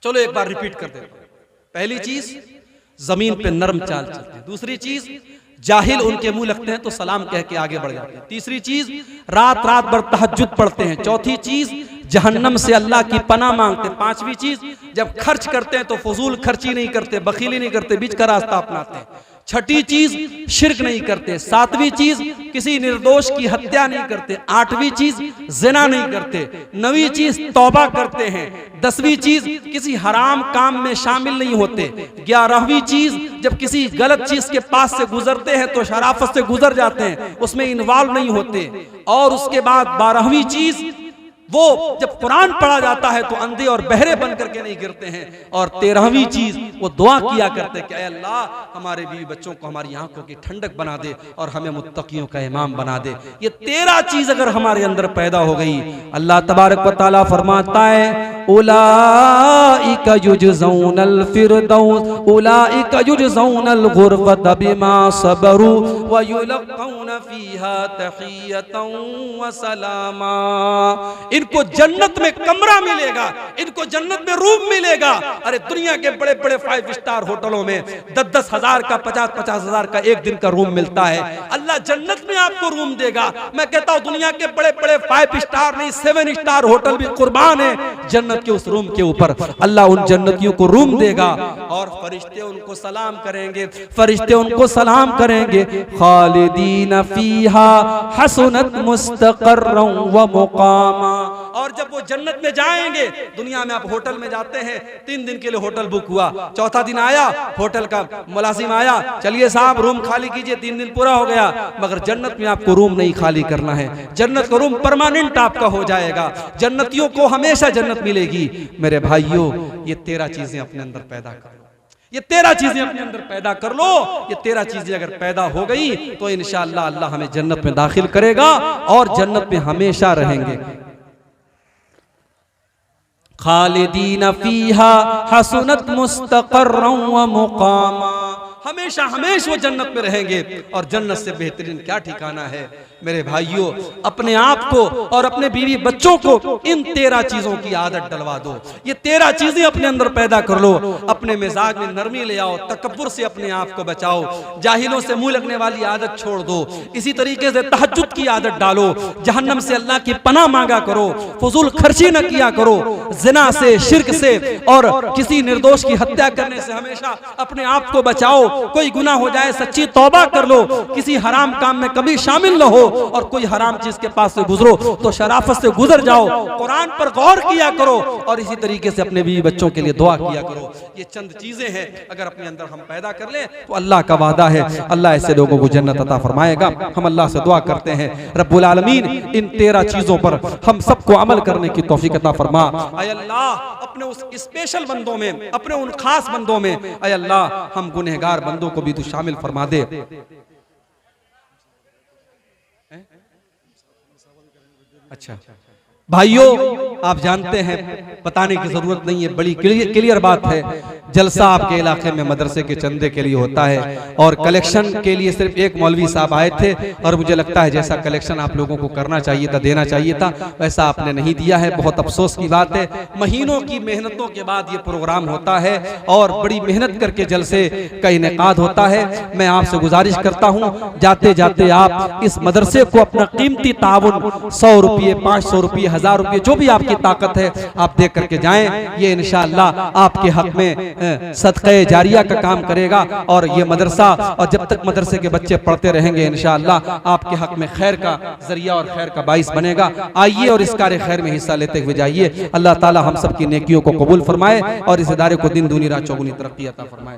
चलो एक बार रिपीट कर देते हैं। पहली चीज, जमीन पे नरम चाल चलती है। दूसरी चीज, जाहिल उनके मुंह लगते हैं तो सलाम कह के आगे बढ़ जाते हैं। तीसरी चीज, रात रात भर तहज्जुद पढ़ते हैं। चौथी चीज, जहन्नम से अल्लाह की पनाह मांगते हैं। पांचवी चीज, जब खर्च करते हैं तो फजूल खर्ची नहीं करते, बखीली नहीं करते, बीच का रास्ता अपनाते हैं। छठी चीज, शिर्क नहीं करते। सातवीं चीज, किसी निर्दोष की हत्या नहीं करते। आठवीं चीज, जिना नहीं करते। नवीं चीज, तौबा करते हैं। 10वीं चीज, किसी हराम काम में शामिल नहीं होते। 11वीं चीज, जब किसी गलत चीज के पास से गुजरते हैं तो शराफत से गुजर जाते हैं, उसमें इन्वॉल्व नहीं होते। और उसके बाद 12वीं चीज, वो जब कुरान पढ़ा जाता है तो अंधे और बहरे बन करके नहीं गिरते हैं। और 13वीं चीज, वो दुआ किया करते कि ऐ अल्लाह हमारे बीवी बच्चों को हमारी आंखों की ठंडक बना दे और हमें मुत्तकियों का इमाम बना दे। ये 13 चीज अगर हमारे अंदर पैदा हो गई, अल्लाह तबारक व तआला फरमाता है उलाइका युजज़ौनल फिरदौस उलाइका युजज़ौनल गुरफत बिमा सबरू व युलक़ौना फ़ीहा तहियतन व सलामा। इनको जन्नत में कमरा मिलेगा, इनको जन्नत में रूम मिलेगा। अरे दुनिया के बड़े बड़े 5 स्टार होटलों में 10-10 हजार का 50-50 हजार का एक दिन का रूम मिलता है, अल्लाह जन्नत में आपको रूम देगा। मैं कहता हूं दुनिया के बड़े बड़े 5 स्टार नहीं 7 स्टार होटल भी कुर्बान है जन्नत के उस रूम के ऊपर। अल्लाह उन जन्नतियों को रूम देगा और फरिश्ते उनको सलाम करेंगे, फरिश्ते उनको सलाम करेंगे। खालिदीन फीहा हसनत मुस्तक़र्रन व मुक़ामा। और जब वो जन्नत में जाएंगे, दुनिया में आप होटल में जाते हैं, 3 दिन के लिए होटल बुक हुआ, चौथा दिन आया होटल का मुलाजिम आया, चलिए साहब रूम खाली कीजिए, 3 दिन पूरा हो गया। मगर जन्नत में आपको रूम नहीं खाली करना है, जन्नत का रूम परमानेंट आपका हो जाएगा, जन्नतियों को हमेशा जन्नत मिलेगी। मेरे भाइयों, ये 13 चीजें अपने अंदर पैदा कर लो, ये 13 चीजें अपने अंदर पैदा कर लो। ये 13 चीजें अगर पैदा हो गई तो इंशाअल्लाह अल्लाह हमें जन्नत में दाखिल करेगा और जन्नत में हमेशा रहेंगे। खालिदीन फीहा हसनत मुस्तक़र्रन व मुक़ामा। हमेशा हमेशा वो जन्नत में रहेंगे और जन्नत से बेहतरीन क्या ठिकाना है। मेरे भाइयों, अपने आप को और अपने बीवी बच्चों को इन 13 चीजों की आदत डलवा दो। ये 13 चीजें अपने अंदर पैदा कर लो। अपने मिजाज में नरमी ले आओ, तकब्बुर से अपने आप को बचाओ, जाहिलों से मुंह लगने वाली आदत छोड़ दो। इसी तरीके से तहज्जुद की आदत डालो, जहन्नम से अल्लाह की पनाह मांगा करो, फजूल खर्ची न किया करो, जिना से, शिर्क से और किसी निर्दोष की हत्या करने से हमेशा अपने आप को बचाओ। कोई गुनाह हो जाए सच्ची तौबा कर लो, किसी हराम काम में कभी शामिल न हो और कोई हराम चीज के पास से गुजरो तो शराफत से गुजर जाओ, कुरान पर गौर किया करो और इसी तरीके से अपने बीवी बच्चों के लिए दुआ किया करो। ये चंद चीजें हैं, अगर अपने अंदर हम पैदा कर लें तो अल्लाह का वादा है, अल्लाह ऐसे लोगों को जन्नत अता फरमाएगा। हम अल्लाह से दुआ करते हैं रब्बुल आलमीन इन 13 चीजों पर हम सबको अमल करने की तौफीक अता फरमा। ऐ अल्लाह अपने उस स्पेशल बंदों में, अपने उन खास बंदों में, ऐ अल्लाह हम गुनहगार बंदों को भी तू शामिल फरमा दे। अच्छा भाइयों, आप जानते हैं, बताने की जरूरत नहीं है, बड़ी क्लियर बात है। जलसा आपके इलाके में मदरसे के चंदे के लिए होता है और कलेक्शन के लिए सिर्फ एक मौलवी साहब आए थे और मुझे लगता है जैसा कलेक्शन आप लोगों को करना चाहिए था, देना चाहिए था, वैसा आपने नहीं दिया है। बहुत अफसोस की बात है। महीनों की मेहनतों के बाद ये प्रोग्राम होता है और बड़ी मेहनत करके जलसे का इनेकाद होता है। मैं आपसे गुजारिश करता हूँ, जाते जाते आप इस मदरसे को अपना कीमती ताउन 100 रुपये, 500 रुपये, 1000 रुपये, जो भी आपकी ताकत है आप दे करके जाएं। ये इंशाअल्लाह आपके हक में सदक़े जारिया का काम करेगा और ये मदरसा, और जब तक मदरसे के बच्चे पढ़ते रहेंगे इंशाअल्लाह आपके हक में खैर का जरिया और खैर का बाइस बनेगा। आइए और इस कार्य खैर में हिस्सा लेते हुए जाइए। अल्लाह ताला हम सब की नेकियों को कबूल फरमाए और इस इदारे को दिन दूनी रात चौगुनी तरक्की अता फरमाए।